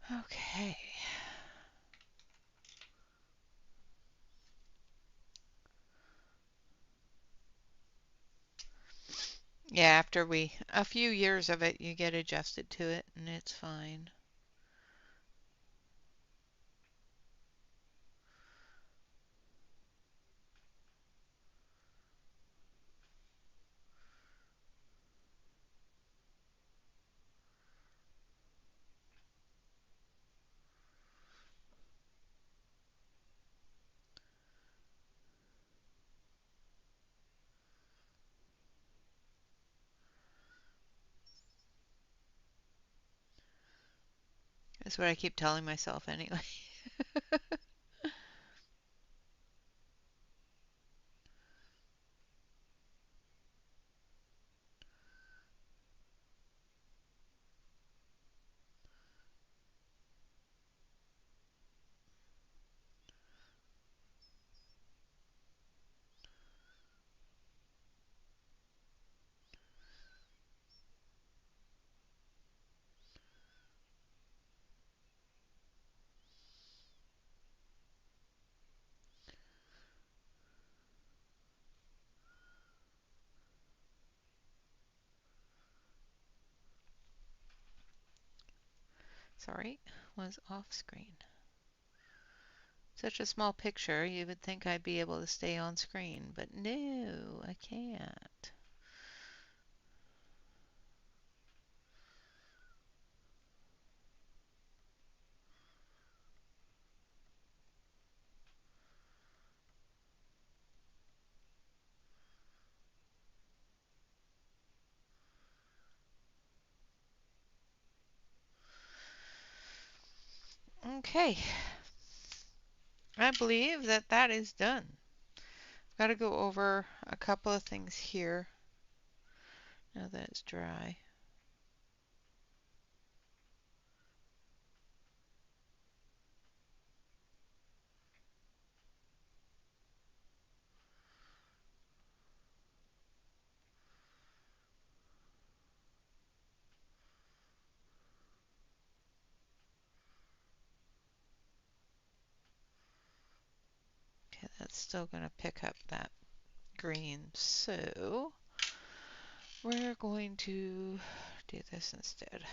Okay. Yeah, after a few years of it, you get adjusted to it and it's fine. That's what I keep telling myself anyway. Sorry, was off screen. Such a small picture, you would think I'd be able to stay on screen, but no, I can't. Okay, I believe that that is done. Got to go over a couple of things here now that it's dry. Okay, that's still going to pick up that green, so we're going to do this instead.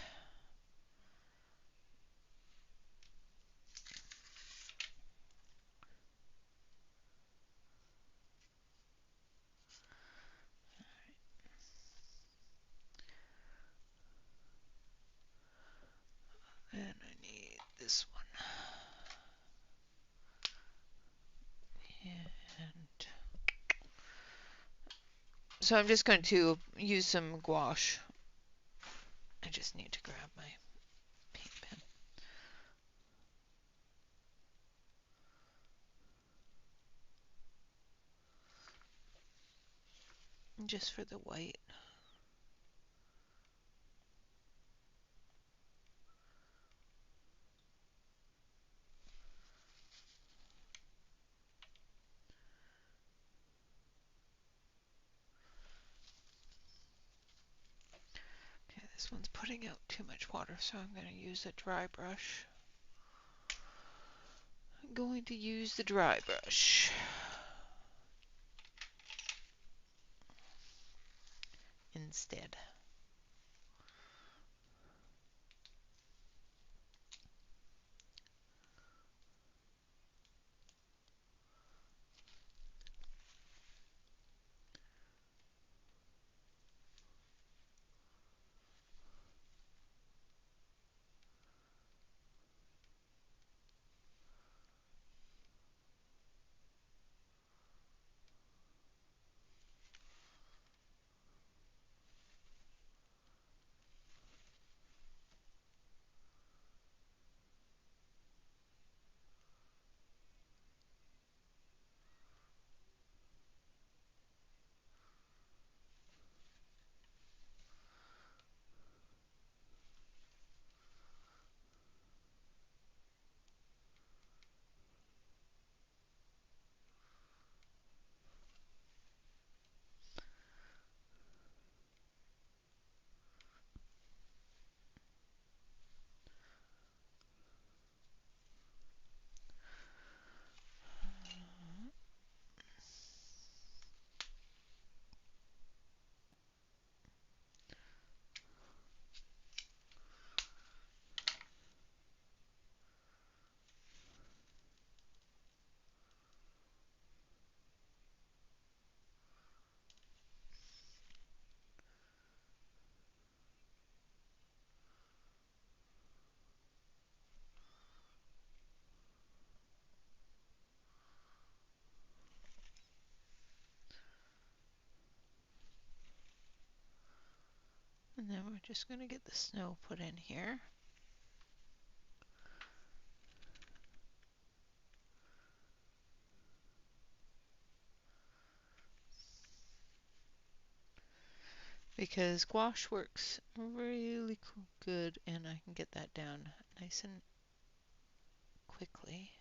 So I'm just going to use some gouache. I just need to grab my paint pen. Just for the white. Okay, this one's putting out too much water, so I'm going to use a dry brush. I'm going to use the dry brush instead. And then we're just going to get the snow put in here. Because gouache works really good, and I can get that down nice and quickly.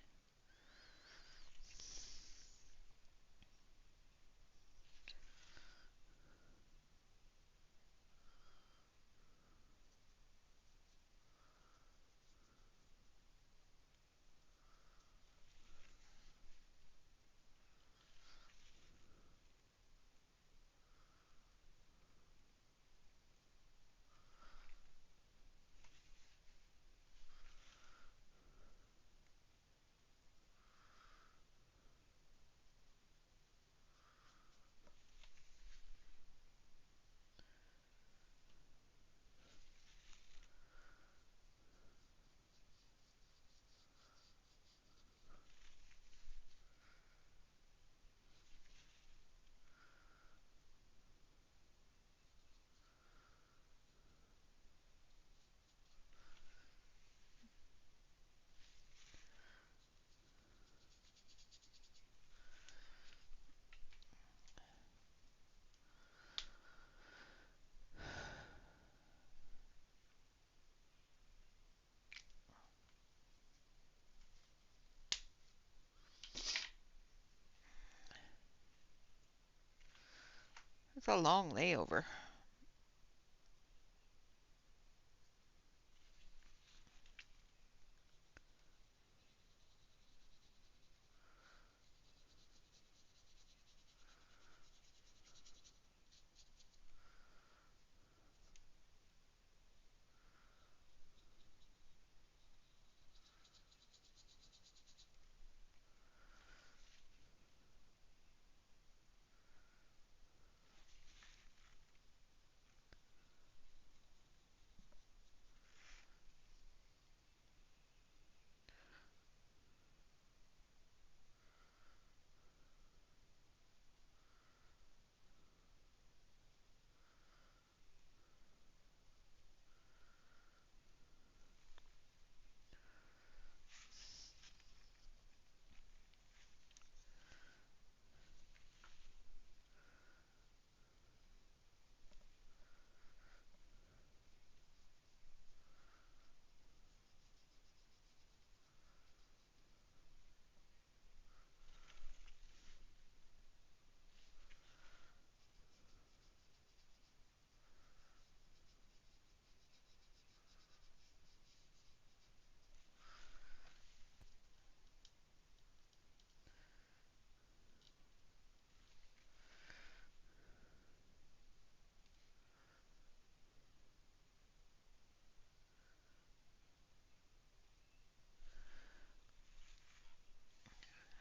It's a long layover.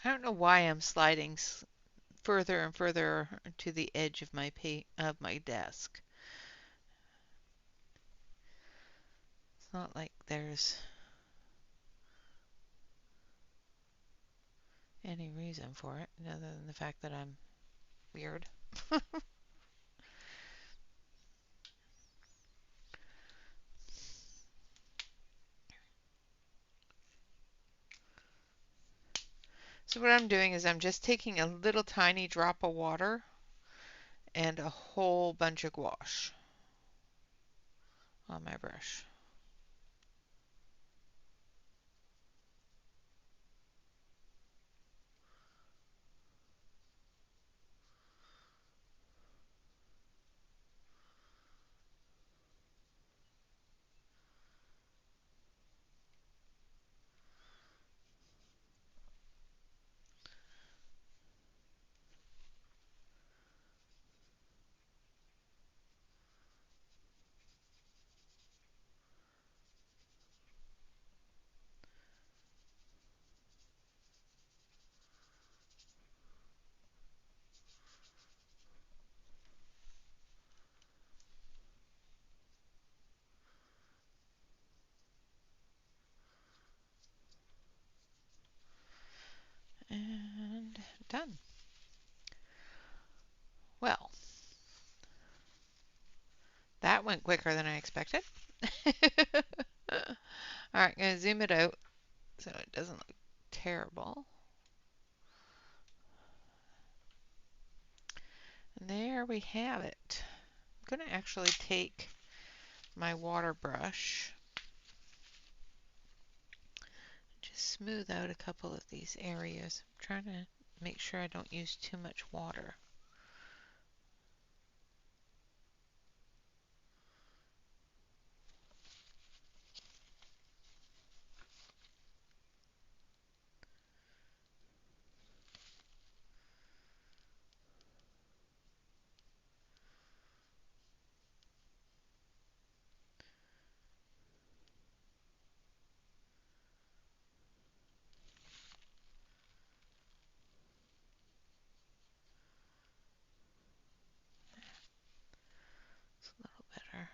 I don't know why I'm sliding further and further to the edge of my desk. It's not like there's any reason for it other than the fact that I'm weird. So what I'm doing is I'm just taking a little tiny drop of water and a whole bunch of gouache on my brush. And done. Well, that went quicker than I expected. All right, I'm going to zoom it out so it doesn't look terrible. And there we have it. I'm going to actually take my water brush, just smooth out a couple of these areas. I'm trying to make sure I don't use too much water. It's a little better.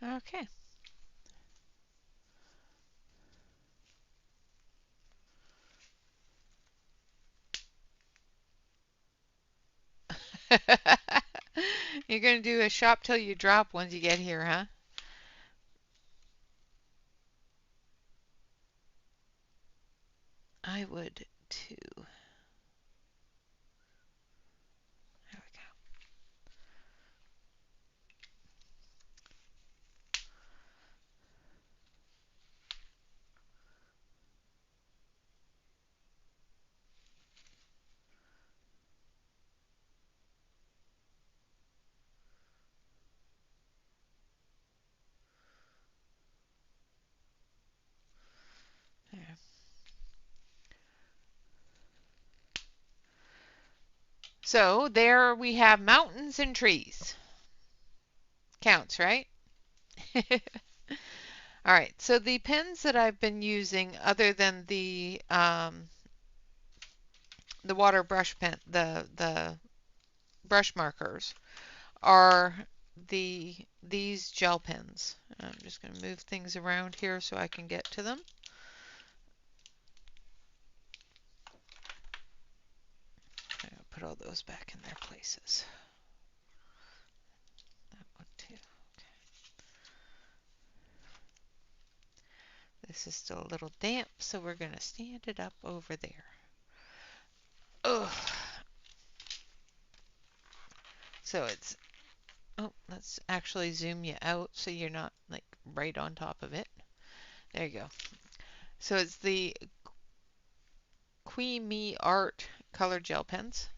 Okay. You're going to do a shop till you drop once you get here, huh? I would too. There we go. There. So there we have mountains and trees. Counts, right? All right, so the pens that I've been using other than the water brush pen, the brush markers are these gel pens. I'm just going to move things around here so I can get to them. I'm going to put all those back in their places. That one too. This is still a little damp, so we're going to stand it up over there. Ugh. So it's, oh, let's actually zoom you out so you're not like right on top of it. There you go. So it's the Queenie Art color gel pens.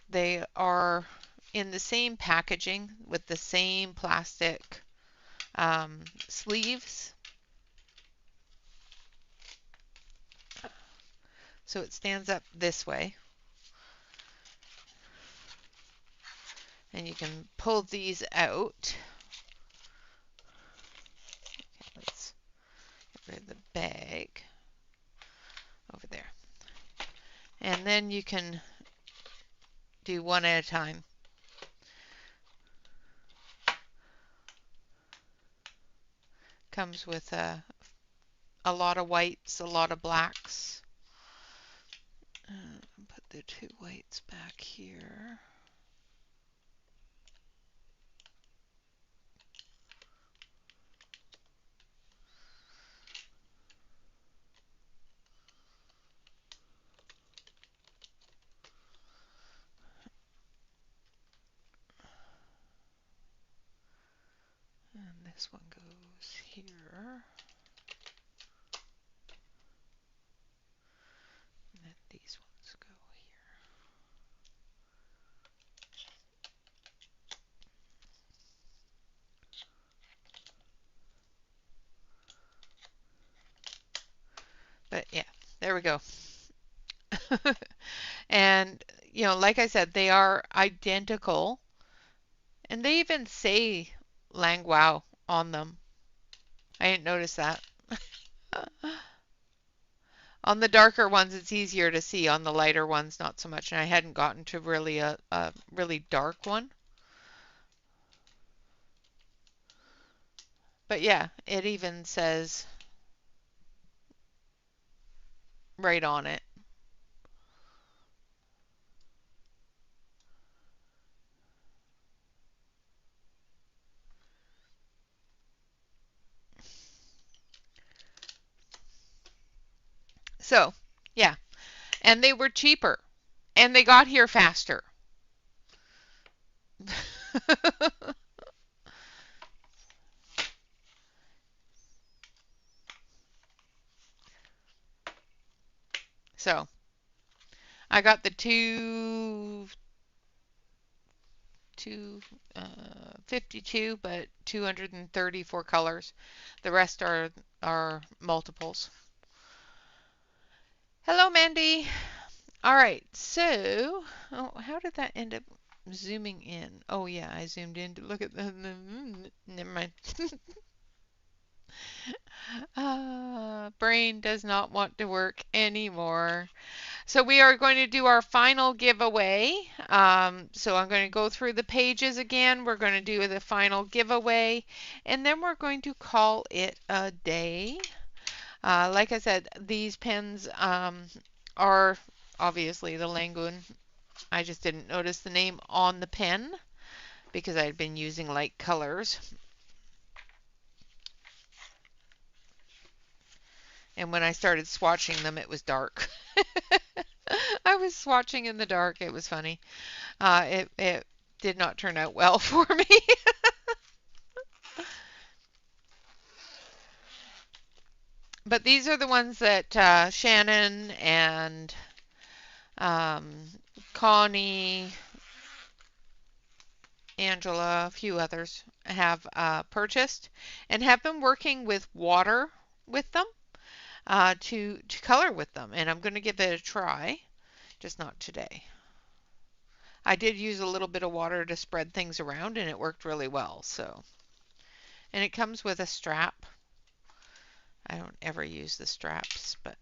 They are in the same packaging with the same plastic sleeves. So it stands up this way. And you can pull these out. Okay, let's get rid of the bag over there. And then you can do one at a time. Comes with a lot of whites, a lot of blacks. Put the two whites back here. And this one goes here. And then these ones go here. But yeah, there we go. And, you know, like I said, they are identical. And they even say Langwao on them. I didn't notice that. On the darker ones, it's easier to see. On the lighter ones, not so much. And I hadn't gotten to really a really dark one. But yeah, it even says right on it. So, yeah. And they were cheaper. And they got here faster. So, I got the two 52, but 234 colors. The rest are multiples. Hello, Mandy. All right, so how did that end up zooming in? Oh yeah, I zoomed in to look at the never mind. Brain does not want to work anymore. So we are going to do our final giveaway. So I'm going to go through the pages again. We're going to do the final giveaway, and then we're going to call it a day. Like I said, these pens are obviously the Langoon. I just didn't notice the name on the pen because I'd been using light colors. And when I started swatching them, it was dark. I was swatching in the dark. It was funny. It did not turn out well for me. But these are the ones that Shannon and Connie, Angela, a few others have purchased and have been working with water with them to color with them. And I'm going to give it a try, just not today. I did use a little bit of water to spread things around and it worked really well. So, and it comes with a strap. I don't ever use the straps, but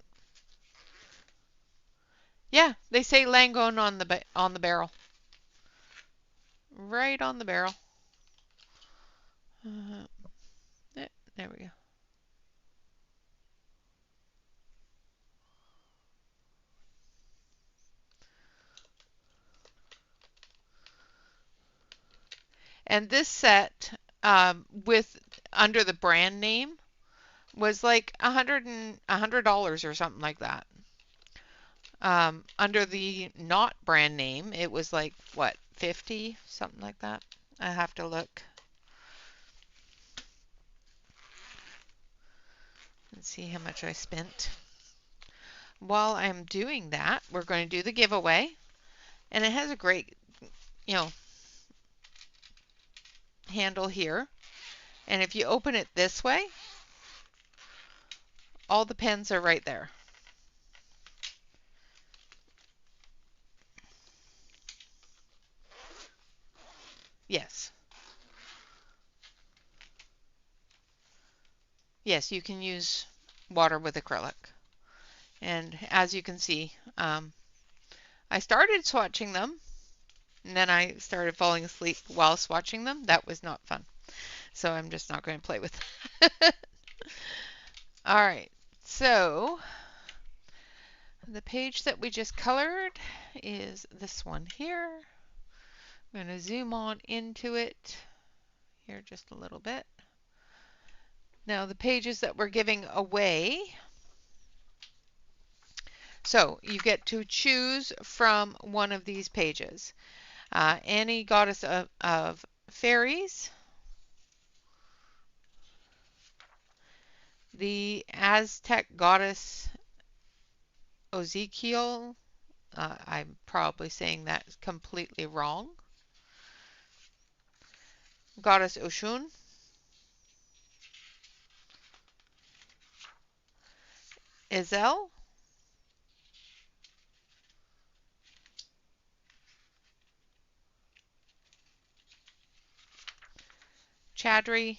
yeah, they say Langone on the barrel. Right on the barrel. There we go. And this set with under the brand name was like $100 or something like that. Under the not brand name, it was like what, 50, something like that. I have to look and see how much I spent. While I'm doing that, we're going to do the giveaway, and it has a great, you know, handle here. And if you open it this way, all the pens are right there. Yes. Yes, you can use water with acrylic. And as you can see, I started swatching them, and then I started falling asleep while swatching them. That was not fun. So I'm just not going to play with it. All right, so the page that we just colored is this one here. I'm going to zoom on into it here just a little bit. Now the pages that we're giving away, so you get to choose from one of these pages. Any goddess of fairies, the Aztec goddess Ezekiel, I'm probably saying that completely wrong, goddess Oshun, Ezel, Chadri,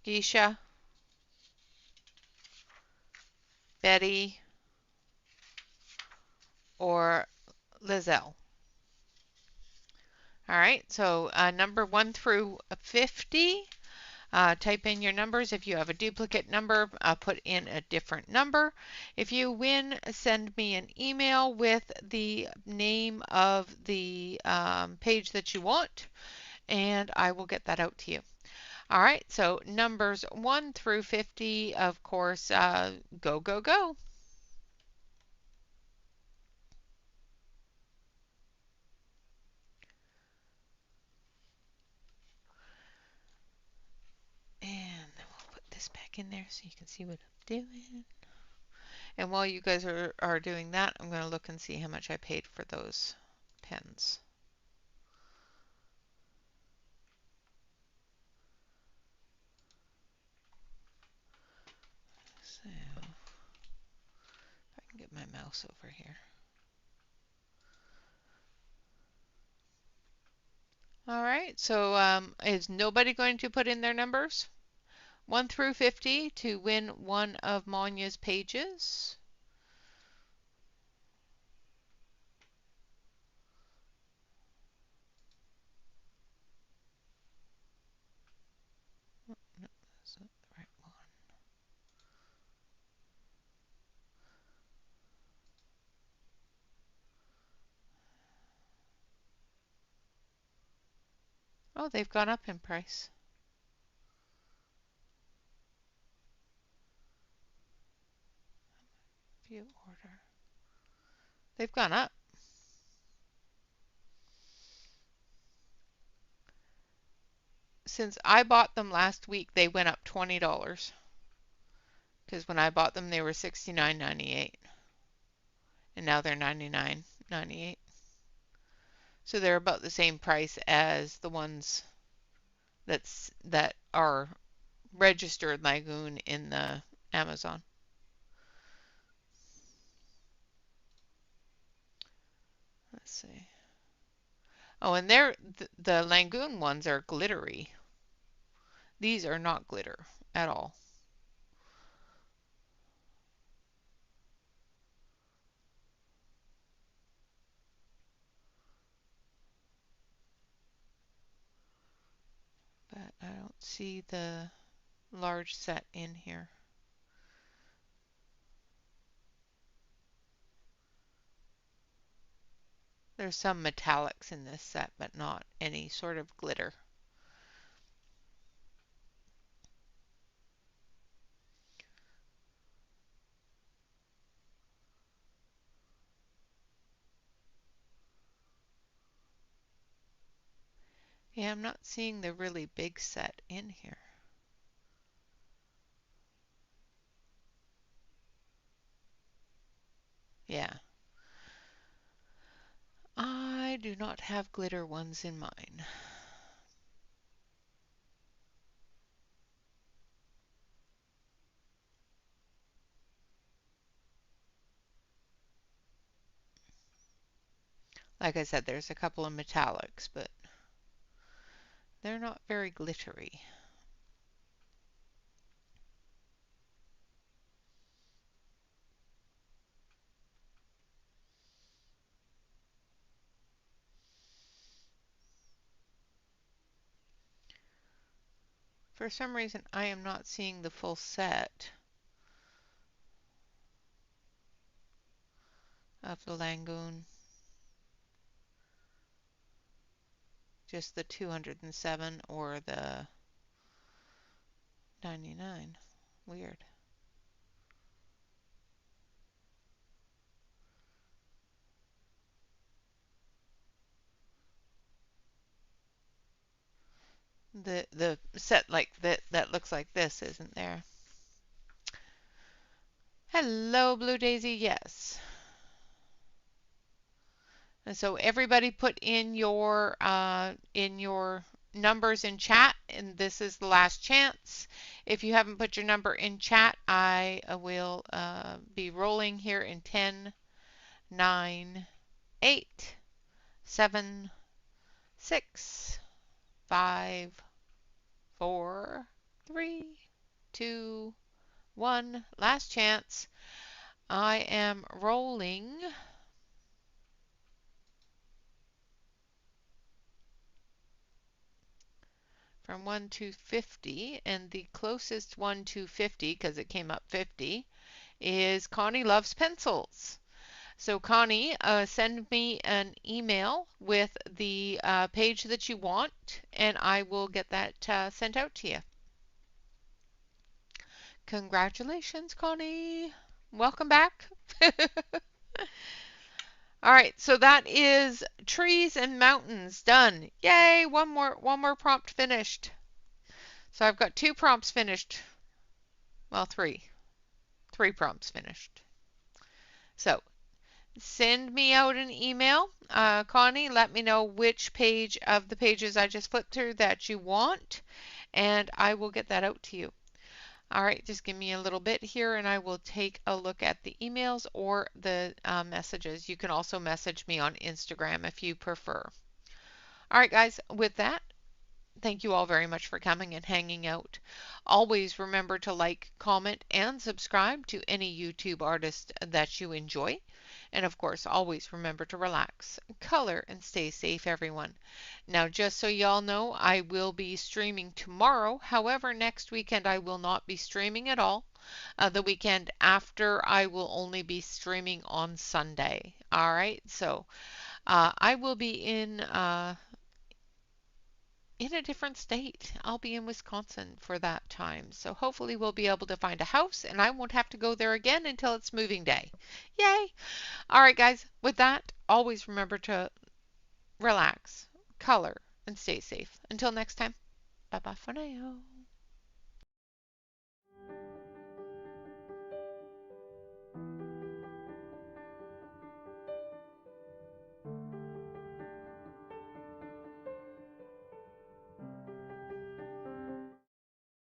Geisha, Betty, or Lizelle. All right, so number 1 through 50, type in your numbers. If you have a duplicate number, put in a different number. If you win, send me an email with the name of the page that you want, and I will get that out to you. All right, so numbers 1 through 50, of course, go, go, go. And then we'll put this back in there so you can see what I'm doing. And while you guys are doing that, I'm going to look and see how much I paid for those pens. So if I can get my mouse over here. All right, so is nobody going to put in their numbers? 1 through 50 to win one of Monja's pages. Oh, no, that's not the right one. Oh, they've gone up in price. View order. They've gone up. Since I bought them last week, they went up $20. Because when I bought them, they were $69.98. And now they're $99.98. So they're about the same price as the ones that are registered Lagoon in the Amazon. Let's see. Oh, and the Lagoon ones are glittery. These are not glitter at all. But I don't see the large set in here. There's some metallics in this set, but not any sort of glitter. Yeah, I'm not seeing the really big set in here. Yeah. I do not have glitter ones in mine. Like I said, there's a couple of metallics, but they're not very glittery. For some reason, I am not seeing the full set of the Langoon. Just the 207 or the 99. Weird. The set like that looks like this isn't there. Hello, Blue Daisy. Yes. And so everybody put in your numbers in chat, and this is the last chance. If you haven't put your number in chat, I will be rolling here in 10, 9, 8, 7, 6, 5, 4, 3, 2, 1. Last chance. I am rolling from 1 to 50, and the closest one to 50, because it came up 50, is Connie Loves Pencils. So Connie, send me an email with the page that you want, and I will get that sent out to you. Congratulations, Connie. Welcome back. All right, so that is trees and mountains done. Yay, one more prompt finished. So I've got 2 prompts finished. Well, 3. 3 prompts finished. So send me out an email. Connie, let me know which page of the pages I just flipped through that you want, and I will get that out to you. All right, just give me a little bit here and I will take a look at the emails or the messages. You can also message me on Instagram if you prefer. All right, guys, with that, thank you all very much for coming and hanging out. Always remember to like, comment, and subscribe to any YouTube artist that you enjoy. And of course, always remember to relax, color, and stay safe, everyone. Now, just so y'all know, I will be streaming tomorrow. However, next weekend I will not be streaming at all. The weekend after, I will only be streaming on Sunday. All right, so I will be in a different state. I'll be in Wisconsin for that time. So hopefully we'll be able to find a house and I won't have to go there again until it's moving day. Yay! All right, guys, with that, always remember to relax, color, and stay safe. Until next time, bye bye for now.